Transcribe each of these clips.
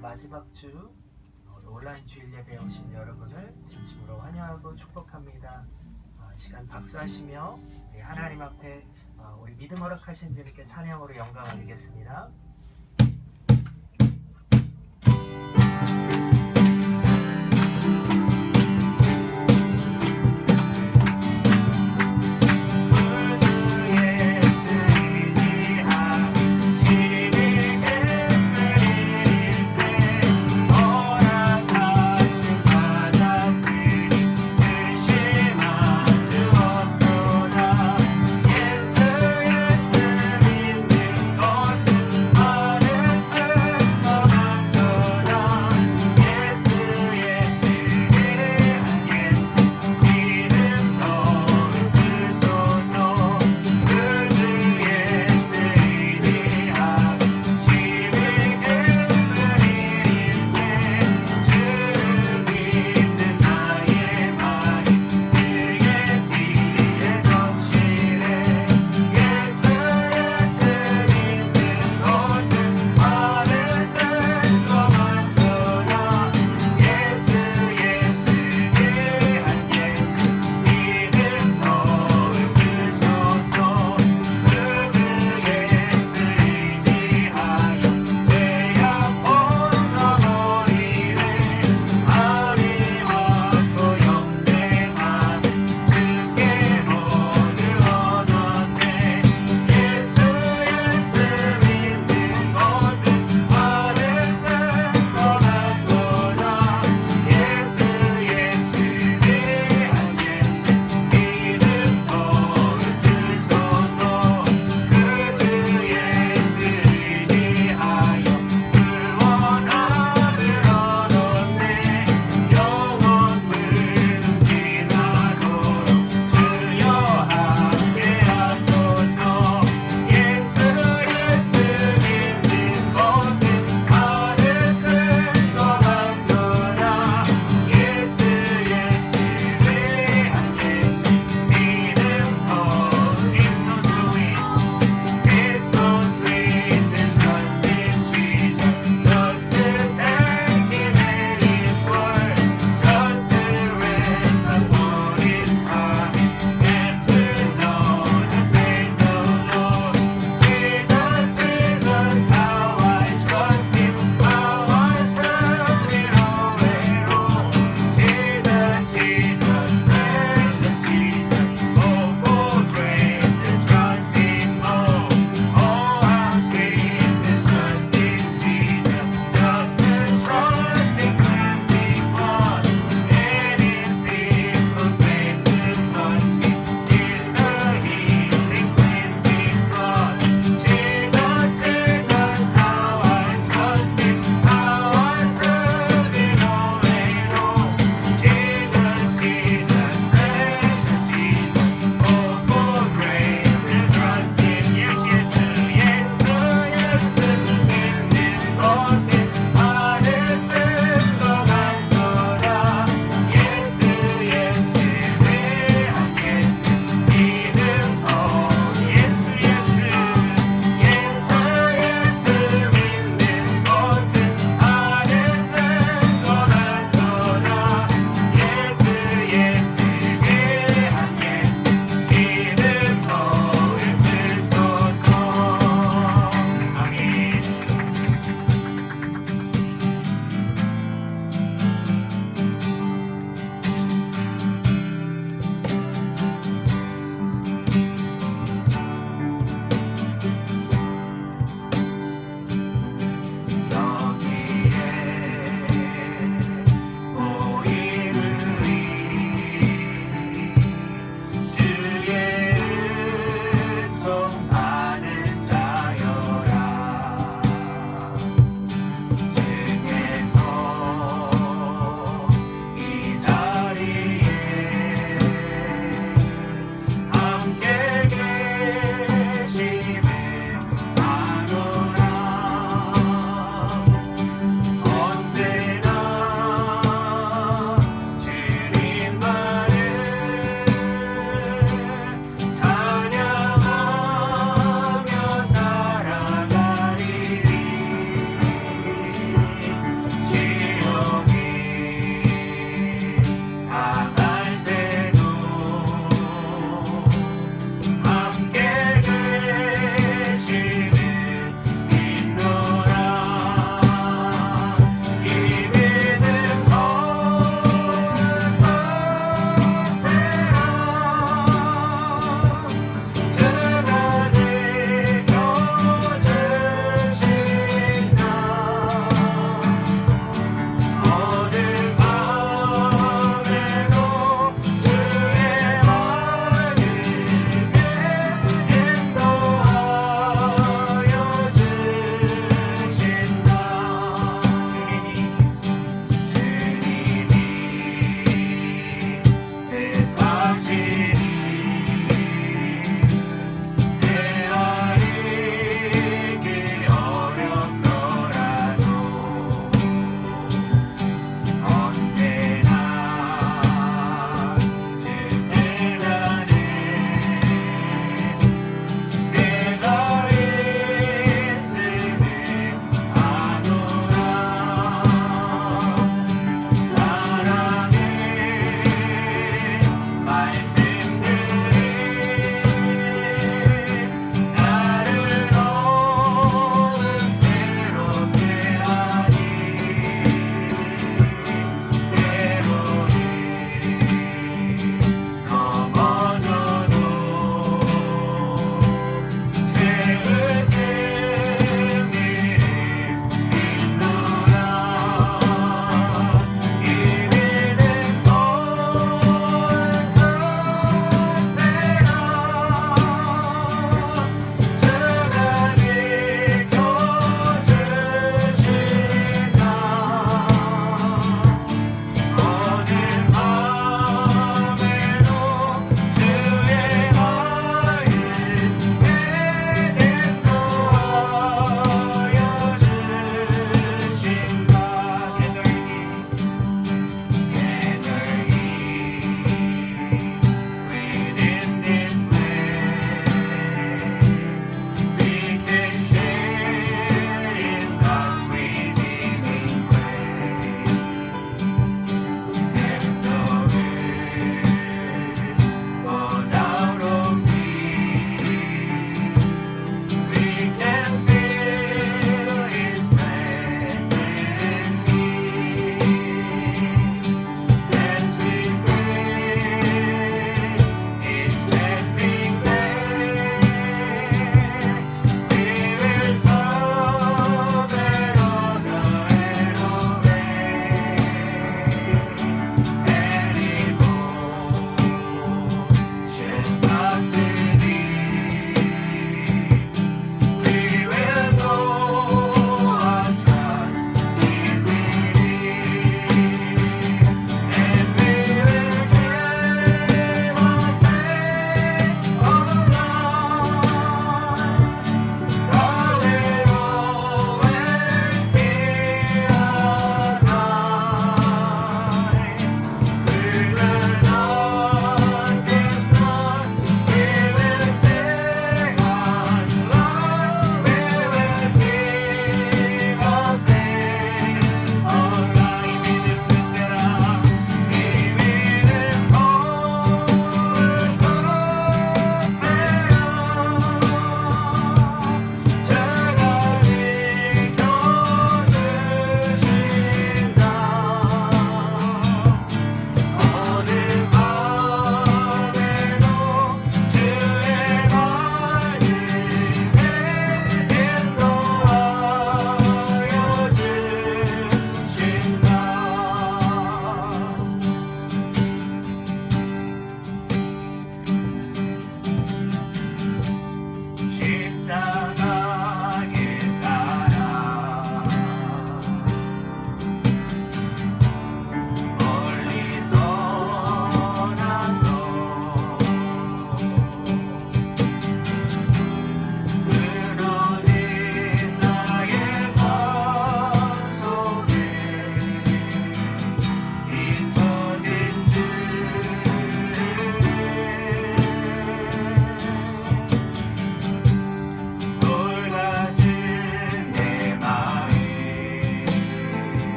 마지막 주 온라인 주일 예배에 오신 여러분을 진심으로 환영하고 축복합니다. 시간 박수하시며 하나님 앞에 우리 믿음 허락하신 주님께 찬양으로 영광을 드리겠습니다. 예수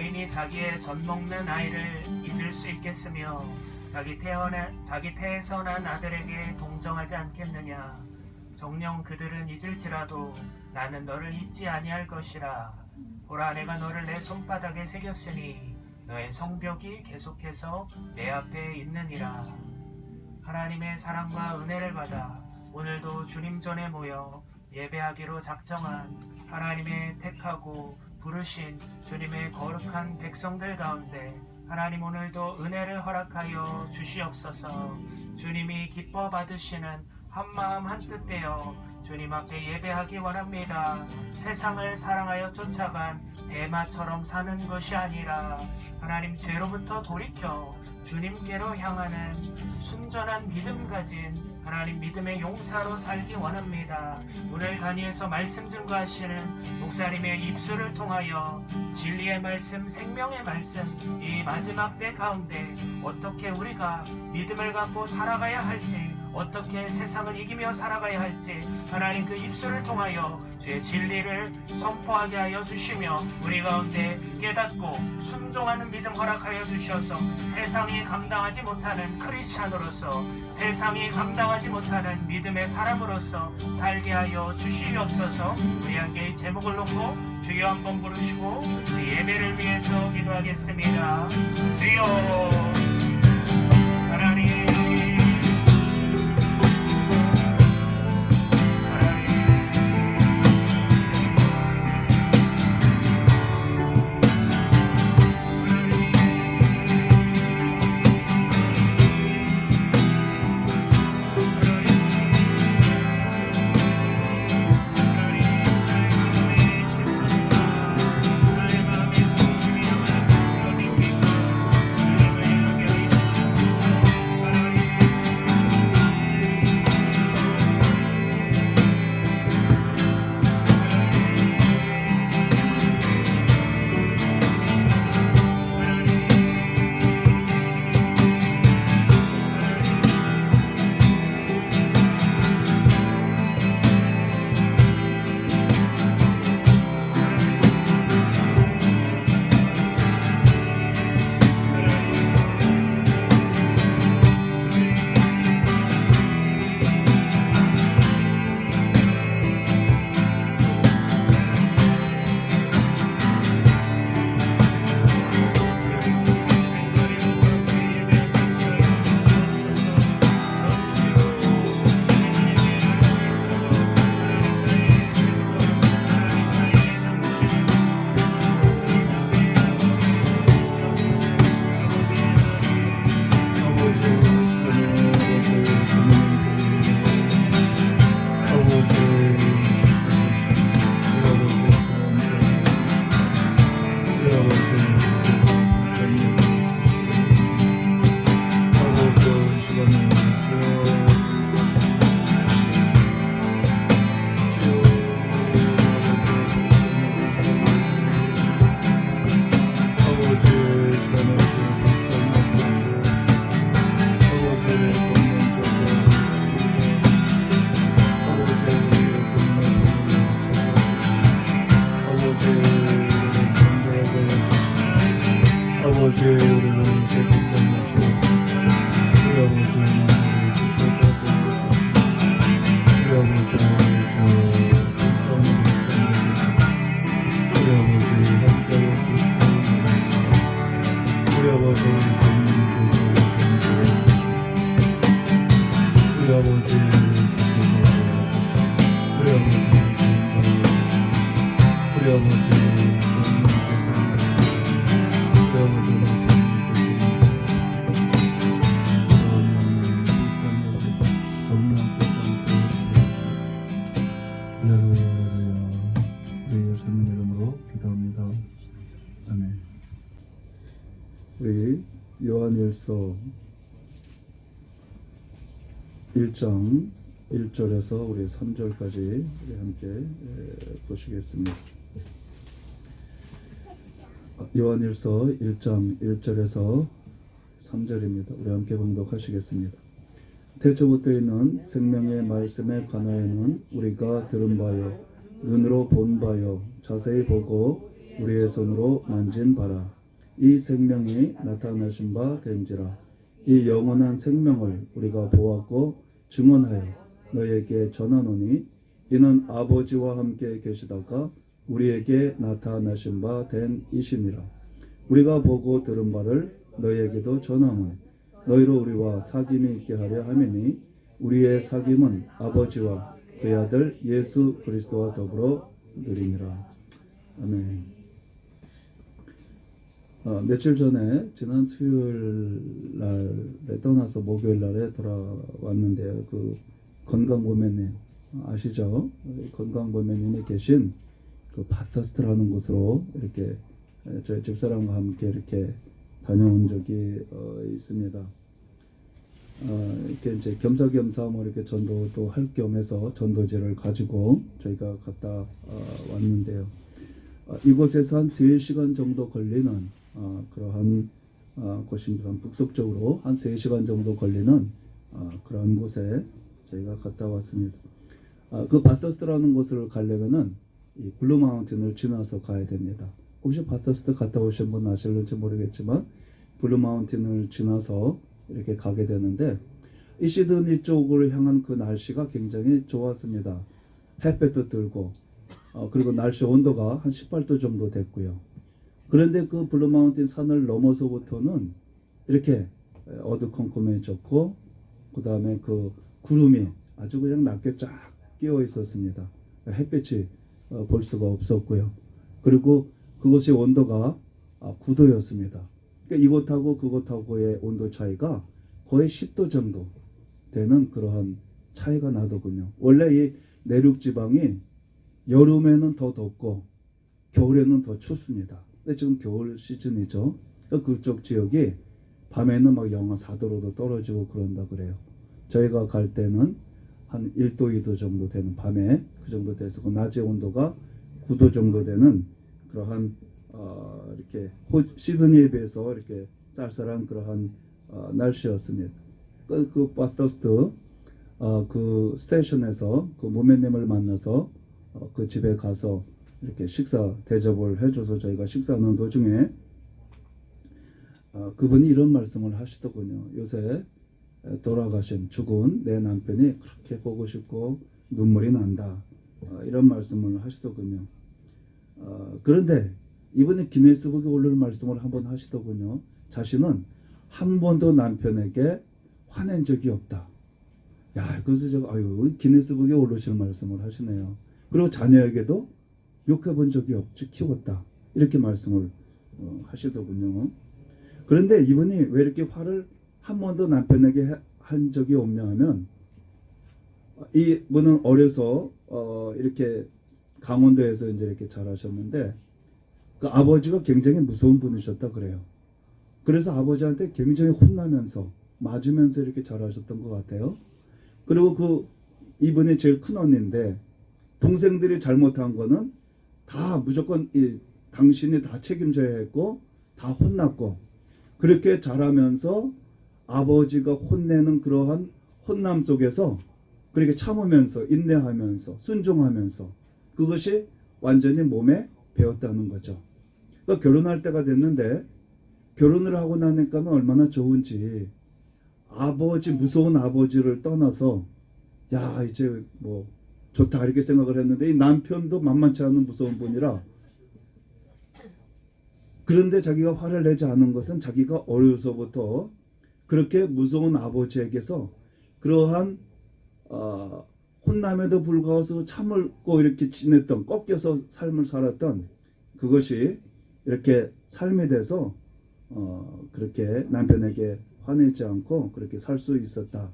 노인이 자기의 젖 먹는 아이를 잊을 수 있겠으며 자기 태에서 난 아들에게 동정하지 않겠느냐. 정녕 그들은 잊을지라도 나는 너를 잊지 아니할 것이라. 보라, 내가 너를 내 손바닥에 새겼으니 너의 성벽이 계속해서 내 앞에 있느니라. 하나님의 사랑과 은혜를 받아 오늘도 주님 전에 모여 예배하기로 작정한 하나님의 택하고 부르신 주님의 거룩한 백성들 가운데 하나님 오늘도 은혜를 허락하여 주시옵소서. 주님이 기뻐 받으시는 한마음 한뜻 되어 주님 앞에 예배하기 원합니다. 세상을 사랑하여 쫓아간 대마처럼 사는 것이 아니라 하나님 죄로부터 돌이켜 주님께로 향하는 순전한 믿음 가진 하나님 믿음의 용사로 살기 원합니다. 오늘 강의에서 말씀 증거하시는 목사님의 입술을 통하여 진리의 말씀, 생명의 말씀, 이 마지막 때 가운데 어떻게 우리가 믿음을 갖고 살아가야 할지, 어떻게 세상을 이기며 살아가야 할지 하나님 그 입술을 통하여 주의 진리를 선포하게 하여 주시며 우리 가운데 깨닫고 순종하는 믿음 허락하여 주셔서 세상이 감당하지 못하는 크리스찬으로서, 세상이 감당하지 못하는 믿음의 사람으로서 살게 하여 주시옵소서. 우리 함께 이 제목을 놓고 주여 한번 부르시고 우리 예배를 위해서 기도하겠습니다. 주여 하나님, 우리 요한일서 1장 1절에서 우리 3절까지 우리 함께 보시겠습니다. 요한일서 1장 1절에서 3절입니다. 우리 함께 봉독하시겠습니다. 태초부터 있는 생명의 말씀에 관하여는 우리가 들은 바요, 눈으로 본 바요, 자세히 보고 우리의 손으로 만진 바라. 이 생명이 나타나신 바 된지라. 이 영원한 생명을 우리가 보았고 증언하여 너에게 전하노니 이는 아버지와 함께 계시다가 우리에게 나타나신 바 된 이시니라. 우리가 보고 들은 바를 너에게도 전함은 너희로 우리와 사귐이 있게 하려 함이니 우리의 사귐은 아버지와 그의 아들 예수 그리스도와 더불어 누리니라. 아멘. 며칠 전에 지난 수요일 날에 떠나서 목요일 날에 돌아왔는데요. 그 건강보매님 아시죠? 건강보매님이 계신 그 바터스트라는 곳으로 이렇게 저희 집사람과 함께 이렇게 다녀온 적이 있습니다. 이렇게 이제 겸사겸사 뭐 이렇게 전도도 할 겸해서 전도지를 가지고 저희가 갔다 왔는데요. 이곳에서 한 3시간 정도 걸리는 그러한 곳입니다. 북서쪽으로 한 3시간 정도 걸리는 그런 곳에 저희가 갔다 왔습니다. 그 바터스트라는 곳을 가려면은 이 블루마운틴을 지나서 가야 됩니다. 혹시 바터스트 갔다 오신 분 아실는지 모르겠지만 블루마운틴을 지나서 이렇게 가게 되는데 이 시드니 쪽으로 향한 그 날씨가 굉장히 좋았습니다. 햇볕도 들고 그리고 날씨 온도가 한 18도 정도 됐고요. 그런데 그 블루마운틴 산을 넘어서부터는 이렇게 어두컴컴해졌고 그 다음에 그 구름이 아주 그냥 낮게 쫙 끼어 있었습니다. 햇빛이 볼 수가 없었고요. 그리고 그곳의 온도가 9도였습니다. 그러니까 이곳하고 그곳하고의 온도 차이가 거의 10도 정도 되는 그러한 차이가 나더군요. 원래 이 내륙 지방이 여름에는 더 덥고 겨울에는 더 춥습니다. 근데 지금 겨울 시즌이죠. 그쪽 지역이 밤에는 막 영하 4도로도 떨어지고 그런다 그래요. 저희가 갈 때는 한 1도, 2도 정도 되는 밤에 그 정도 돼서 그 낮의 온도가 9도 정도 되는 그러한 이렇게 시드니에 비해서 이렇게 쌀쌀한 그러한 날씨였습니다. 그 바터스트 그 스테이션에서 그 모매님을 만나서 그 집에 가서 이렇게 식사 대접을 해줘서 저희가 식사하는 도중에 그분이 이런 말씀을 하시더군요. 요새 돌아가신 죽은 내 남편이 그렇게 보고 싶고 눈물이 난다. 이런 말씀을 하시더군요. 그런데 이번에 기네스북에 오를 말씀을 한번 하시더군요. 자신은 한 번도 남편에게 화낸 적이 없다. 야, 그래서 제가 기네스북에 오르실 말씀을 하시네요. 그리고 자녀에게도 욕해 본 적이 없지 키웠다. 이렇게 말씀을 하시더군요. 그런데 이분이 왜 이렇게 화를 한 번도 남편에게 한 적이 없냐 하면 이분은 어려서 이렇게 강원도에서 이제 이렇게 자라셨는데 그 아버지가 굉장히 무서운 분이셨다 그래요. 그래서 아버지한테 굉장히 혼나면서 맞으면서 이렇게 자라셨던 것 같아요. 그리고 그 이분이 제일 큰 언니인데 동생들이 잘못한 거는 다 무조건 당신이 다 책임져야 했고 다 혼났고 그렇게 자라면서 아버지가 혼내는 그러한 혼남 속에서 그렇게 참으면서 인내하면서 순종하면서 그것이 완전히 몸에 배웠다는 거죠. 그러니까 결혼할 때가 됐는데 결혼을 하고 나니까 얼마나 좋은지 무서운 아버지를 떠나서 야 이제 뭐 좋다 이렇게 생각을 했는데 이 남편도 만만치 않은 무서운 분이라 그런데 자기가 화를 내지 않은 것은 자기가 어려서부터 그렇게 무서운 아버지에게서 그러한 혼남에도 불구하고 참을고 이렇게 지냈던 꺾여서 삶을 살았던 그것이 이렇게 삶이 돼서 그렇게 남편에게 화내지 않고 그렇게 살 수 있었다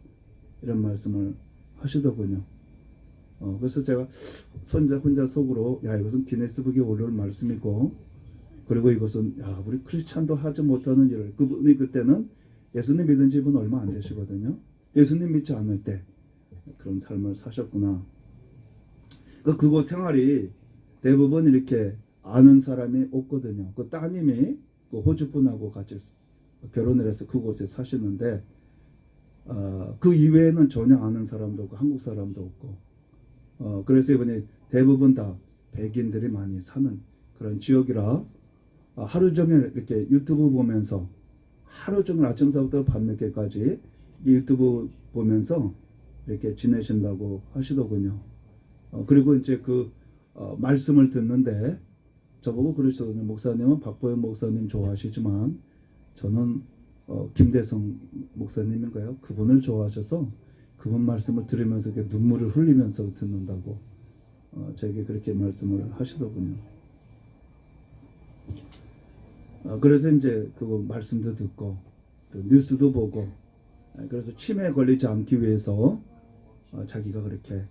이런 말씀을 하시더군요. 그래서 제가 혼자 속으로 야 이것은 기네스북에 오를 말씀이고 그리고 이것은 야 우리 크리스찬도 하지 못하는 일을 그분이 그때는 예수님 믿은 지분 얼마 안 되시거든요. 예수님 믿지 않을 때 그런 삶을 사셨구나. 그곳 생활이 대부분 이렇게 아는 사람이 없거든요. 그 따님이 그 호주 분하고 같이 결혼을 해서 그곳에 사시는데 그 이외에는 전혀 아는 사람도 없고 한국 사람도 없고 그래서 이번에 대부분 다 백인들이 많이 사는 그런 지역이라 하루 종일 이렇게 유튜브 보면서 하루 종일 아침서부터 밤늦게까지 이 유튜브 보면서 이렇게 지내신다고 하시더군요. 그리고 이제 그 말씀을 듣는데 저보고 그러시거든요. 목사님은 박보영 목사님 좋아하시지만 저는 김대성 목사님인가요? 그분을 좋아하셔서 그분 말씀을 들으면서 이렇게 눈물을 흘리면서 듣는다고 저에게 그렇게 말씀을 하시더군요. 그래서 이제 그 말씀도 듣고 또 뉴스도 보고 그래서 치매에 걸리지 않기 위해서 자기가 그렇게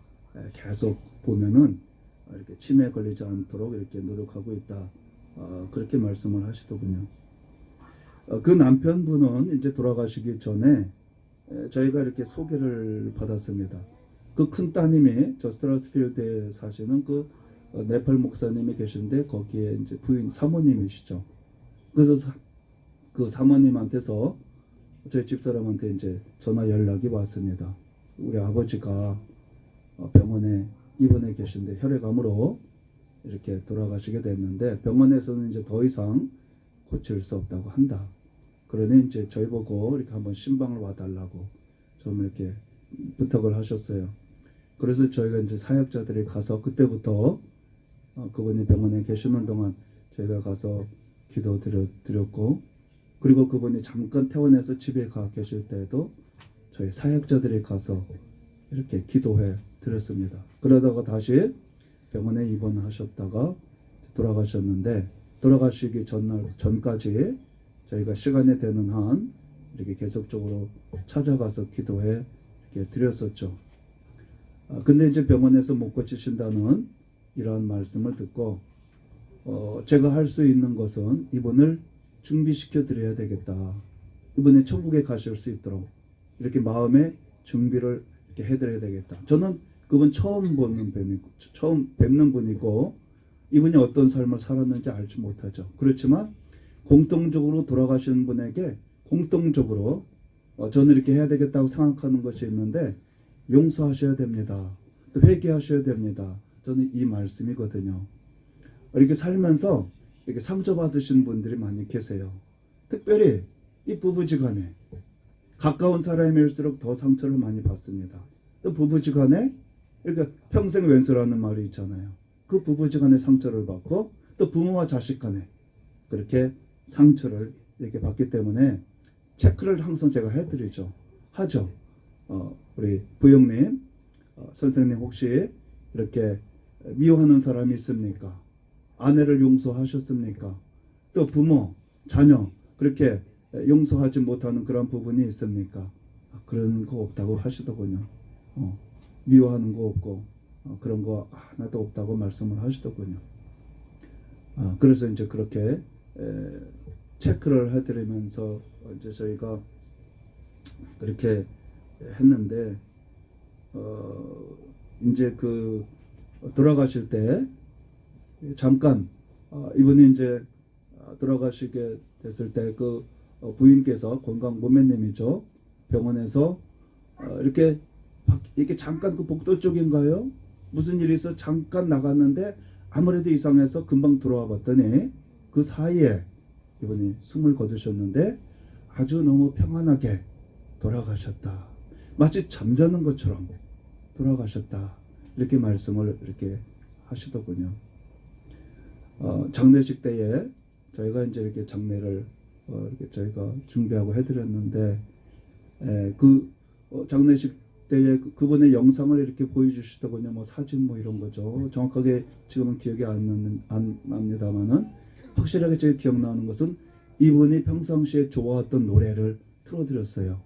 계속 보면은 이렇게 치매에 걸리지 않도록 이렇게 노력하고 있다. 그렇게 말씀을 하시더군요. 그 남편분은 이제 돌아가시기 전에 저희가 이렇게 소개를 받았습니다. 그 큰 따님이 저 스트라스필드에 사시는 그 네팔 목사님이 계신데 거기에 이제 부인 사모님이시죠. 그래서 그 사모님한테서 저희 집사람한테 이제 전화 연락이 왔습니다. 우리 아버지가 병원에 입원해 계신데 혈액암으로 이렇게 돌아가시게 됐는데 병원에서는 이제 더 이상 고칠 수 없다고 한다. 그러니 이제 저희 보고 이렇게 한번 신방을 와달라고 좀 이렇게 부탁을 하셨어요. 그래서 저희가 이제 사역자들이 가서 그때부터 그분이 병원에 계시는 동안 저희가 가서 기도 드렸고 그리고 그분이 잠깐 퇴원해서 집에 가 계실 때에도 저희 사역자들이 가서 이렇게 기도해 드렸습니다. 그러다가 다시 병원에 입원하셨다가 돌아가셨는데 돌아가시기 전까지 저희가 시간이 되는 한 이렇게 계속적으로 찾아가서 기도해 이렇게 드렸었죠. 근데 이제 병원에서 못 고치신다는 이러한 말씀을 듣고 제가 할 수 있는 것은 이분을 준비시켜 드려야 되겠다. 이분이 천국에 가실 수 있도록 이렇게 마음의 준비를 이렇게 해드려야 되겠다. 저는 그분 처음 뵙는 분이고 이분이 어떤 삶을 살았는지 알지 못하죠. 그렇지만 공통적으로 돌아가신 분에게 공통적으로 저는 이렇게 해야 되겠다고 생각하는 것이 있는데 용서하셔야 됩니다. 또 회개하셔야 됩니다. 저는 이 말씀이거든요. 이렇게 살면서 이렇게 상처받으신 분들이 많이 계세요. 특별히 이 부부지간에 가까운 사람일수록 더 상처를 많이 받습니다. 또 부부지간에 그러니까 평생 왼수라는 말이 있잖아요. 그 부부지간에 상처를 받고 또 부모와 자식 간에 그렇게 상처를 이렇게 받기 때문에 체크를 항상 제가 해드리죠. 하죠. 우리 부영님, 선생님 혹시 이렇게 미워하는 사람이 있습니까? 아내를 용서하셨습니까? 또 부모, 자녀 그렇게 용서하지 못하는 그런 부분이 있습니까? 그런 거 없다고 하시더군요. 미워하는 거 없고 그런 거 하나도 없다고 말씀을 하시더군요. 그래서 이제 그렇게 체크를 해드리면서 이제 저희가 그렇게 했는데 이제 그 돌아가실 때 잠깐 이분이 이제 돌아가시게 됐을 때 그 부인께서 건강보매님이죠. 병원에서 이렇게 잠깐 그 복도 쪽인가요? 무슨 일이 있어 잠깐 나갔는데 아무래도 이상해서 금방 들어와 봤더니 그 사이에 이분이 숨을 거두셨는데 아주 너무 평안하게 돌아가셨다. 마치 잠자는 것처럼 돌아가셨다. 이렇게 말씀을 이렇게 하시더군요. 장례식 때에 저희가 이제 이렇게 장례를 이렇게 저희가 준비하고 해드렸는데 그 장례식 때에 그분의 영상을 이렇게 보여주시더군요. 뭐 사진 뭐 이런 거죠. 정확하게 지금은 기억이 안 납니다만은 확실하게 제가 기억나는 것은 이분이 평상시에 좋아했던 노래를 틀어드렸어요.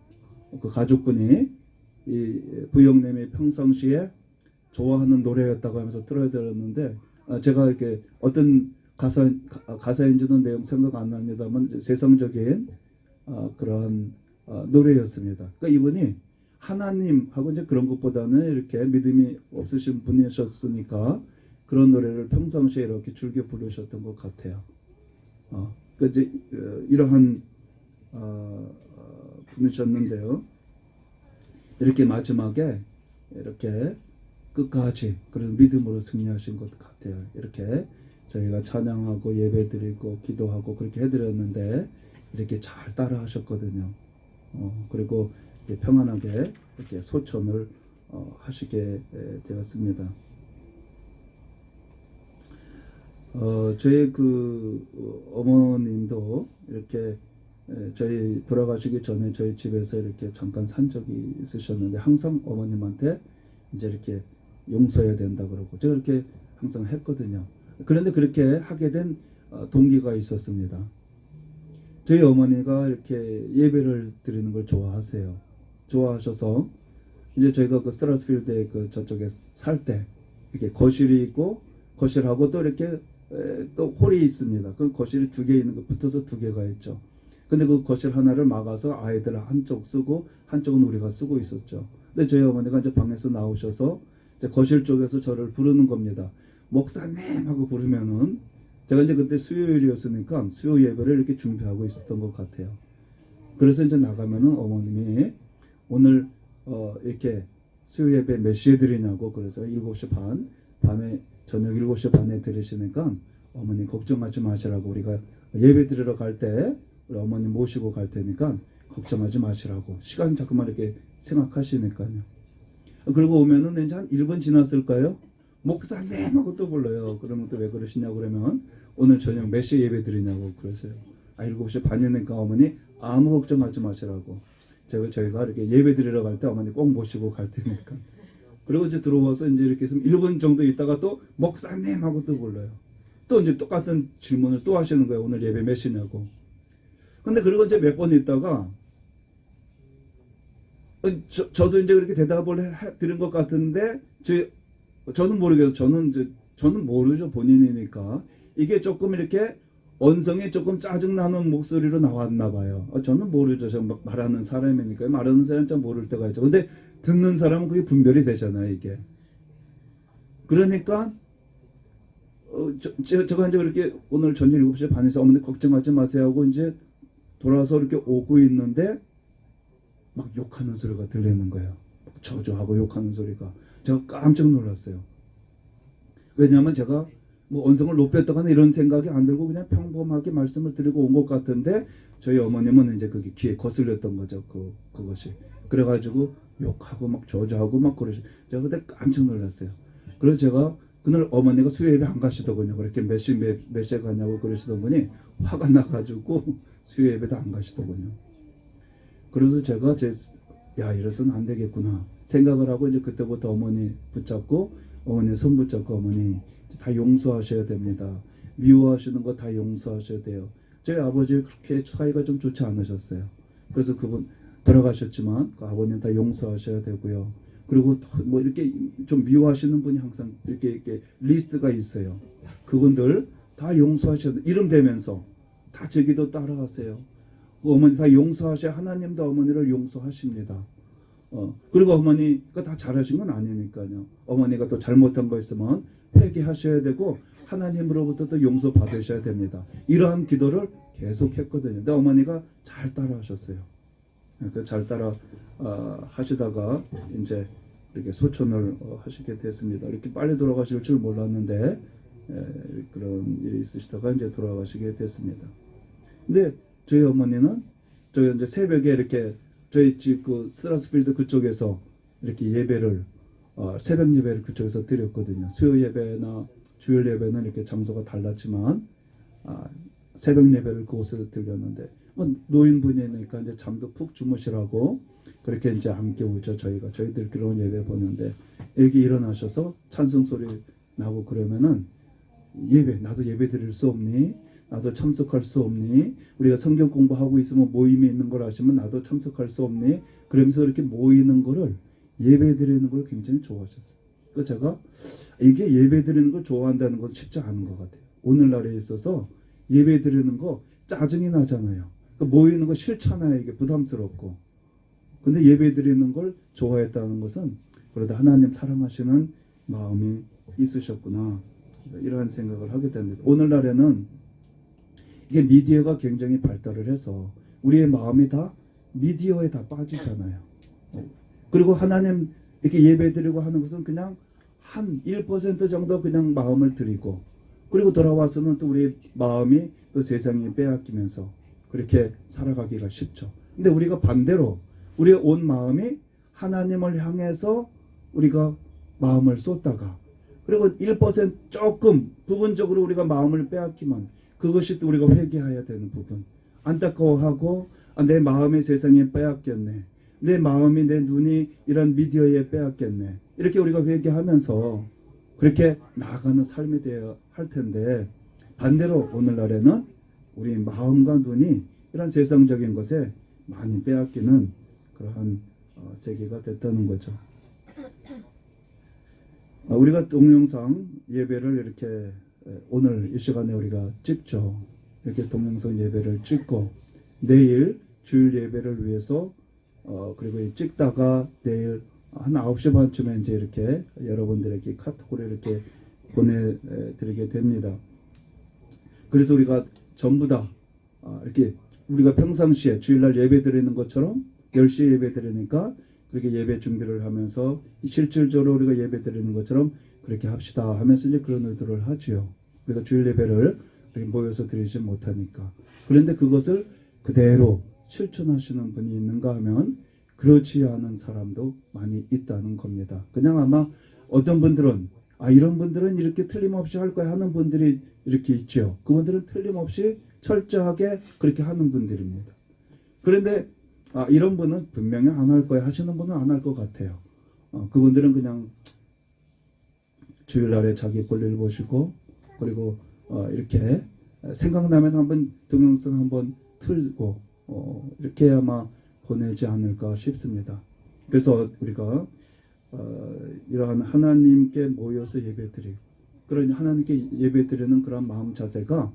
그 가족분이 이 부영님이 평상시에 좋아하는 노래였다고 하면서 틀어드렸는데 제가 이렇게 어떤 가사인지는 내용 생각 안 납니다만 세상적인 그런 노래였습니다. 그러니까 이분이 하나님하고 이제 그런 것보다는 이렇게 믿음이 없으신 분이셨으니까 그런 노래를 평상시에 이렇게 즐겨 부르셨던 것 같아요. 그 이제 이러한 분이셨는데요. 이렇게 마지막에 이렇게 끝까지 그런 믿음으로 승리하신 것 같아요. 이렇게 저희가 찬양하고 예배드리고 기도하고 그렇게 해드렸는데 이렇게 잘 따라 하셨거든요. 그리고 평안하게 이렇게 소천을 하시게 되었습니다. 저희 어머님도 이렇게 저희 돌아가시기 전에 저희 집에서 이렇게 잠깐 산 적이 있으셨는데 항상 어머님한테 이제 이렇게 용서해야 된다 그러고 제가 이렇게 항상 했거든요. 그런데 그렇게 하게 된 동기가 있었습니다. 저희 어머니가 이렇게 예배를 드리는 걸 좋아하세요. 좋아하셔서 이제 저희가 그 스트라스필드에 저쪽에 살 때 이렇게 거실이 있고 거실하고 또 이렇게 또 홀이 있습니다. 그 거실이 2개 있는 거 붙어서 2개가 있죠. 근데 그 거실 하나를 막아서 아이들 한쪽 쓰고 한쪽은 우리가 쓰고 있었죠. 근데 저희 어머니가 이제 방에서 나오셔서 이제 거실 쪽에서 저를 부르는 겁니다. 목사님 하고 부르면은 제가 이제 그때 수요일이었으니까 수요 예배를 이렇게 준비하고 있었던 것 같아요. 그래서 이제 나가면은 어머님이 오늘 이렇게 수요 예배 몇 시에 드리냐고 그래서 7시 반 밤에 저녁 7시 반에 드리시니까 어머니 걱정하지 마시라고 우리가 예배 드리러 갈 때 우리 어머니 모시고 갈 테니까 걱정하지 마시라고 시간 자꾸만 이렇게 생각하시니까요. 그리고 오면은 이제 한 1분 지났을까요? 목사님 하고 또 불러요. 그러면 또 왜 그러시냐고 그러면 오늘 저녁 몇 시에 예배 드리냐고 그러세요. 7시 반이니까 어머니 아무 걱정하지 마시라고 저희가 이렇게 예배 드리러 갈 때 어머니 꼭 모시고 갈 테니까. 그리고 이제 들어와서 이제 이렇게 있으면 1분 정도 있다가 또 목사님 하고 또 불러요. 또 이제 똑같은 질문을 또 하시는 거예요. 오늘 예배 몇 시냐고. 근데 그리고 이제 몇 번 있다가 저도 이제 그렇게 대답을 드린 것 같은데 저는 모르겠어요. 저는 모르죠. 본인이니까. 이게 조금 이렇게 언성이 조금 짜증나는 목소리로 나왔나 봐요. 저는 모르죠. 저 말하는 사람이니까. 말하는 사람은 좀 모를 때가 있죠. 근데 듣는 사람은 그게 분별이 되잖아요. 이게. 그러니까 제가 이제 그렇게 오늘 저녁 7시 반에서 어머니 걱정하지 마세요 하고 이제 돌아서 이렇게 오고 있는데 막 욕하는 소리가 들리는 거예요. 저주하고 욕하는 소리가. 제가 깜짝 놀랐어요. 왜냐하면 제가 뭐 언성을 높였다거나 이런 생각이 안 들고 그냥 평범하게 말씀을 드리고 온 것 같은데 저희 어머님은 이제 그게 귀에 거슬렸던 거죠. 그것이. 그래가지고 욕하고 막 저주하고 막 그러시. 제가 그때 깜짝 놀랐어요. 그래서 제가 그날 어머니가 수요 예배 안 가시더군요. 그렇게 몇 시에 가냐고 그러시던 분이 화가 나가지고 수요 예배도 안 가시더군요. 그래서 제가 이래서는 안 되겠구나 생각을 하고 이제 그때부터 어머니 붙잡고 어머니 손 붙잡고 어머니 다 용서하셔야 됩니다. 미워하시는 거 다 용서하셔야 돼요. 저희 아버지 그렇게 사이가 좀 좋지 않으셨어요. 그래서 그분 돌아가셨지만 그 아버님 다 용서하셔야 되고요. 그리고 뭐 이렇게 좀 미워하시는 분이 항상 이렇게 리스트가 있어요. 그분들 다 용서하셔야 돼. 이름 대면서 다 제기도 따라하세요. 어머니 다 용서하셔야 하나님도 어머니를 용서하십니다. 그리고 어머니가 다 잘하신 건 아니니까요. 어머니가 또 잘못한 거 있으면 회개하셔야 되고 하나님으로부터 또 용서 받으셔야 됩니다. 이러한 기도를 계속 했거든요. 근데 어머니가 잘 따라 하셨어요. 잘 따라 하시다가 이제 이렇게 소천을 하시게 됐습니다. 이렇게 빨리 돌아가실 줄 몰랐는데 그런 일이 있으시다가 이제 돌아가시게 됐습니다. 근데 저희 어머니는 저희 이제 새벽에 이렇게 저희 집 그 스트라스필드 그쪽에서 이렇게 예배를 새벽 예배를 그쪽에서 드렸거든요. 수요 예배나 주일 예배는 이렇게 장소가 달랐지만 새벽 예배를 그곳에서 드렸는데 노인분이니까 이제 잠도 푹 주무시라고 그렇게 이제 함께 오죠. 저희들끼리 예배 보는데 여기 일어나셔서 찬송 소리 나고 그러면은 나도 예배 드릴 수 없니? 나도 참석할 수 없니? 우리가 성경 공부하고 있으면 모임이 있는 걸 아시면 나도 참석할 수 없니? 그러면서 이렇게 모이는 거를 예배 드리는 걸 굉장히 좋아하셨어요. 그래서 제가 이게 예배 드리는 걸 좋아한다는 것은 쉽지 않은 것 같아요. 오늘날에 있어서 예배 드리는 거 짜증이 나잖아요. 그러니까 모이는 거 싫잖아요. 이게 부담스럽고. 근데 예배 드리는 걸 좋아했다는 것은 그러다 하나님 사랑하시는 마음이 있으셨구나. 이러한 생각을 하게 됩니다. 오늘날에는 이게 미디어가 굉장히 발달을 해서 우리의 마음이 다 미디어에 다 빠지잖아요. 그리고 하나님 이렇게 예배 드리고 하는 것은 그냥 한 1% 정도 그냥 마음을 드리고 그리고 돌아와서는 또 우리 마음이 또 세상에 빼앗기면서 그렇게 살아가기가 쉽죠. 근데 우리가 반대로 우리의 온 마음이 하나님을 향해서 우리가 마음을 쏟다가 그리고 1% 조금 부분적으로 우리가 마음을 빼앗기면 그것이 또 우리가 회개해야 되는 부분. 안타까워하고 내 마음이 세상에 빼앗겼네. 내 마음이 내 눈이 이런 미디어에 빼앗겼네. 이렇게 우리가 회개하면서 그렇게 나아가는 삶이 되어야 할 텐데 반대로 오늘날에는 우리 마음과 눈이 이런 세상적인 것에 많이 빼앗기는 그러한 세계가 됐다는 거죠. 우리가 동영상 예배를 이렇게 오늘 이 시간에 우리가 찍죠. 이렇게 동영상 예배를 찍고 내일 주일 예배를 위해서 그리고 찍다가 내일 한 9시 반쯤에 이제 이렇게 여러분들에게 카톡으로 이렇게 보내드리게 됩니다. 그래서 우리가 전부 다 이렇게 우리가 평상시에 주일날 예배 드리는 것처럼 10시에 예배 드리니까 그렇게 예배 준비를 하면서 실질적으로 우리가 예배 드리는 것처럼 그렇게 합시다 하면서 이제 그런 의도를 하지요. 우리가 주일 예배를 이렇게 모여서 드리지 못하니까. 그런데 그것을 그대로 실천하시는 분이 있는가 하면 그렇지 않은 사람도 많이 있다는 겁니다. 그냥 아마 어떤 분들은 이런 분들은 이렇게 틀림없이 할 거야 하는 분들이 이렇게 있죠. 그분들은 틀림없이 철저하게 그렇게 하는 분들입니다. 그런데 이런 분은 분명히 안 할 거야 하시는 분은 안 할 것 같아요. 그분들은 그냥 주일날에 자기 볼일 보시고 그리고 이렇게 생각나면 한번 동영상 한번 틀고 이렇게 아마 보내지 않을까 싶습니다. 그래서 우리가 이러한 하나님께 모여서 예배드리고 그런 하나님께 예배드리는 그런 마음 자세가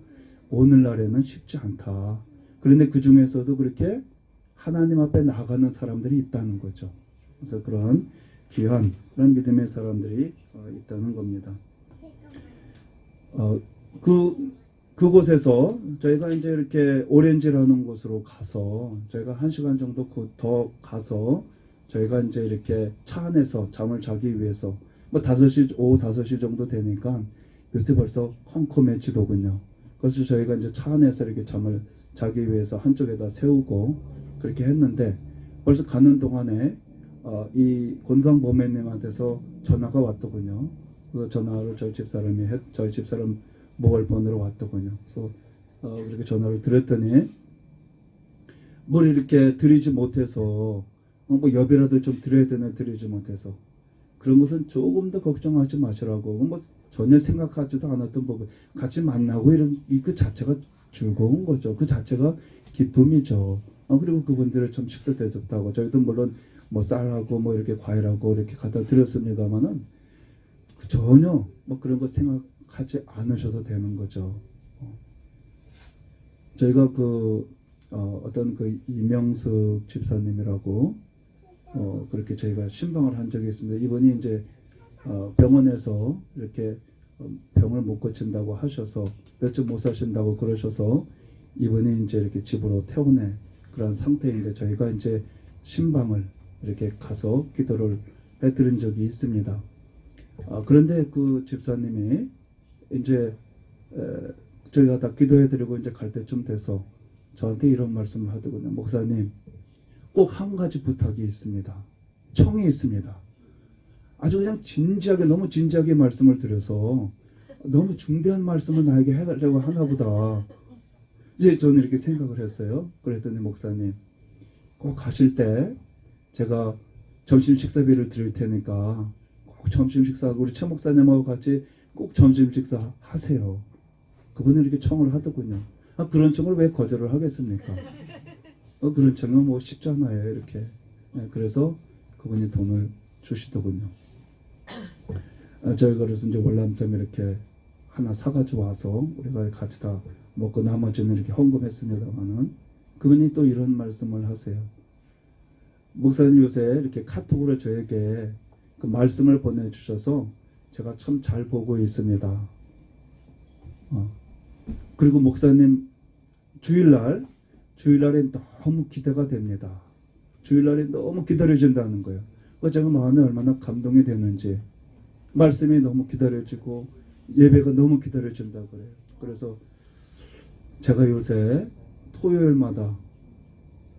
오늘날에는 쉽지 않다. 그런데 그 중에서도 그렇게 하나님 앞에 나가는 사람들이 있다는 거죠. 그래서 그런 귀한 그런 믿음의 사람들이 있다는 겁니다. 그곳에서 저희가 이제 이렇게 오렌지라는 곳으로 가서 저희가 1시간 정도 더 가서 저희가 이제 이렇게 차 안에서 잠을 자기 위해서 오후 5시 정도 되니까 요새 벌써 컴컴해지더군요. 그래서 저희가 이제 차 안에서 이렇게 잠을 자기 위해서 한쪽에다 세우고 그렇게 했는데 벌써 가는 동안에 이 건강보매님한테서 전화가 왔더군요. 그래서 전화를 저희 집사람 모바일 번호로 왔더군요. 그래서 그렇게 전화를 드렸더니 뭘 이렇게 드리지 못해서 여비라도 좀 드려야 되나 드리지 못해서 그런 것은 조금 더 걱정하지 마시라고 전혀 생각하지도 않았던 부분 같이 만나고 이런 그 자체가 즐거운 거죠. 그 자체가 기쁨이죠. 그리고 그분들을 좀 식사 대접하고 저희도 물론 쌀하고 이렇게 과일하고 이렇게 갖다 드렸습니다만은 전혀 그런 거 생각하지 않으셔도 되는 거죠. 저희가 어떤 이명숙 집사님이라고 그렇게 저희가 신방을 한 적이 있습니다. 이분이 이제 병원에서 이렇게 병을 못 고친다고 하셔서 몇 주 못 사신다고 그러셔서 이분이 이제 이렇게 집으로 퇴원해 그런 상태인데 저희가 이제 신방을 이렇게 가서 기도를 해드린 적이 있습니다. 그런데 그 집사님이 이제 저희가 다 기도해드리고 이제 갈 때쯤 돼서 저한테 이런 말씀을 하더군요. 목사님, 꼭 한 가지 부탁이 있습니다. 청이 있습니다. 아주 그냥 너무 진지하게 말씀을 드려서 너무 중대한 말씀을 나에게 해달라고 하나 보다. 이제 저는 이렇게 생각을 했어요. 그랬더니 목사님, 꼭 가실 때 제가 점심 식사비를 드릴 테니까 꼭 점심 식사하고 우리 최 목사님하고 같이 꼭 점심 식사 하세요. 그분은 이렇게 청을 하더군요. 그런 청을 왜 거절을 하겠습니까? 그런 청은 쉽잖아요. 이렇게. 그래서 그분이 돈을 주시더군요. 저희가 그래서 이제 월남쌈 이렇게 하나 사가지고 와서 우리가 같이 다 먹고 나머지는 이렇게 헌금했습니다만은 그분이 또 이런 말씀을 하세요. 목사님 요새 이렇게 카톡으로 저에게 그 말씀을 보내주셔서 제가 참 잘 보고 있습니다. 그리고 목사님 주일날에 너무 기대가 됩니다. 주일날에 너무 기다려진다는 거예요. 제가 마음이 얼마나 감동이 되는지 말씀이 너무 기다려지고 예배가 너무 기다려진다고 그래요. 그래서 제가 요새 토요일마다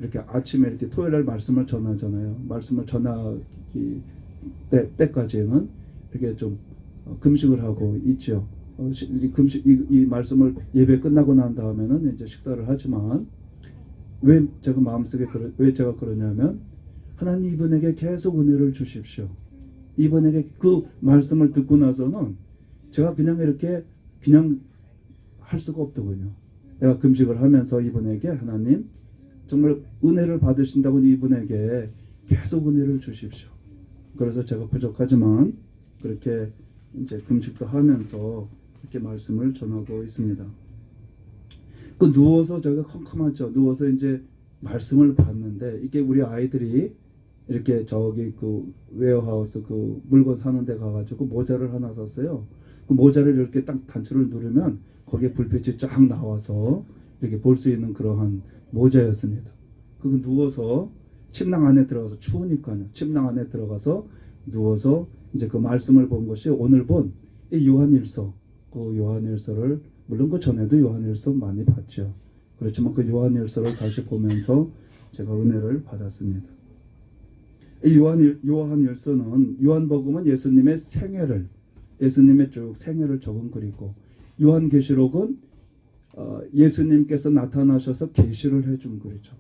이렇게 아침에 이렇게 토요일날 말씀을 전하잖아요. 말씀을 전하기 때까지는 이렇게 좀 금식을 하고 있죠. 이 말씀을 예배 끝나고 난 다음에는 이제 식사를 하지만 왜 제가 마음속에 왜 제가 그러냐면 하나님 이분에게 계속 은혜를 주십시오. 이분에게 그 말씀을 듣고 나서는 제가 그냥 이렇게 그냥 할 수가 없더군요. 내가 금식을 하면서 이분에게 하나님 정말 은혜를 받으신다고 이분에게 계속 은혜를 주십시오. 그래서 제가 부족하지만 그렇게 이제 금식도 하면서 이렇게 말씀을 전하고 있습니다. 그 누워서 제가 컴컴하죠. 누워서 이제 말씀을 봤는데 이게 우리 아이들이 이렇게 저기 그 웨어하우스 그 물건 사는 데 가가지고 모자를 하나 샀어요. 그 모자를 이렇게 딱 단추를 누르면 거기에 불빛이 쫙 나와서 이렇게 볼 수 있는 그러한 모자였습니다. 그거 누워서 침낭 안에 들어가서 추우니까요. 침낭 안에 들어가서 누워서 이제 그 말씀을 본 것이 오늘 본 이 요한일서, 그 요한일서를 물론 그 전에도 요한일서 많이 봤죠. 그렇지만 그 요한일서를 다시 보면서 제가 은혜를 받았습니다. 이 요한일서는 요한복음은 예수님의 생애를 예수님의 쭉 생애를 적은 글이고 요한계시록은 예수님께서 나타나셔서 계시를 해준 글이죠.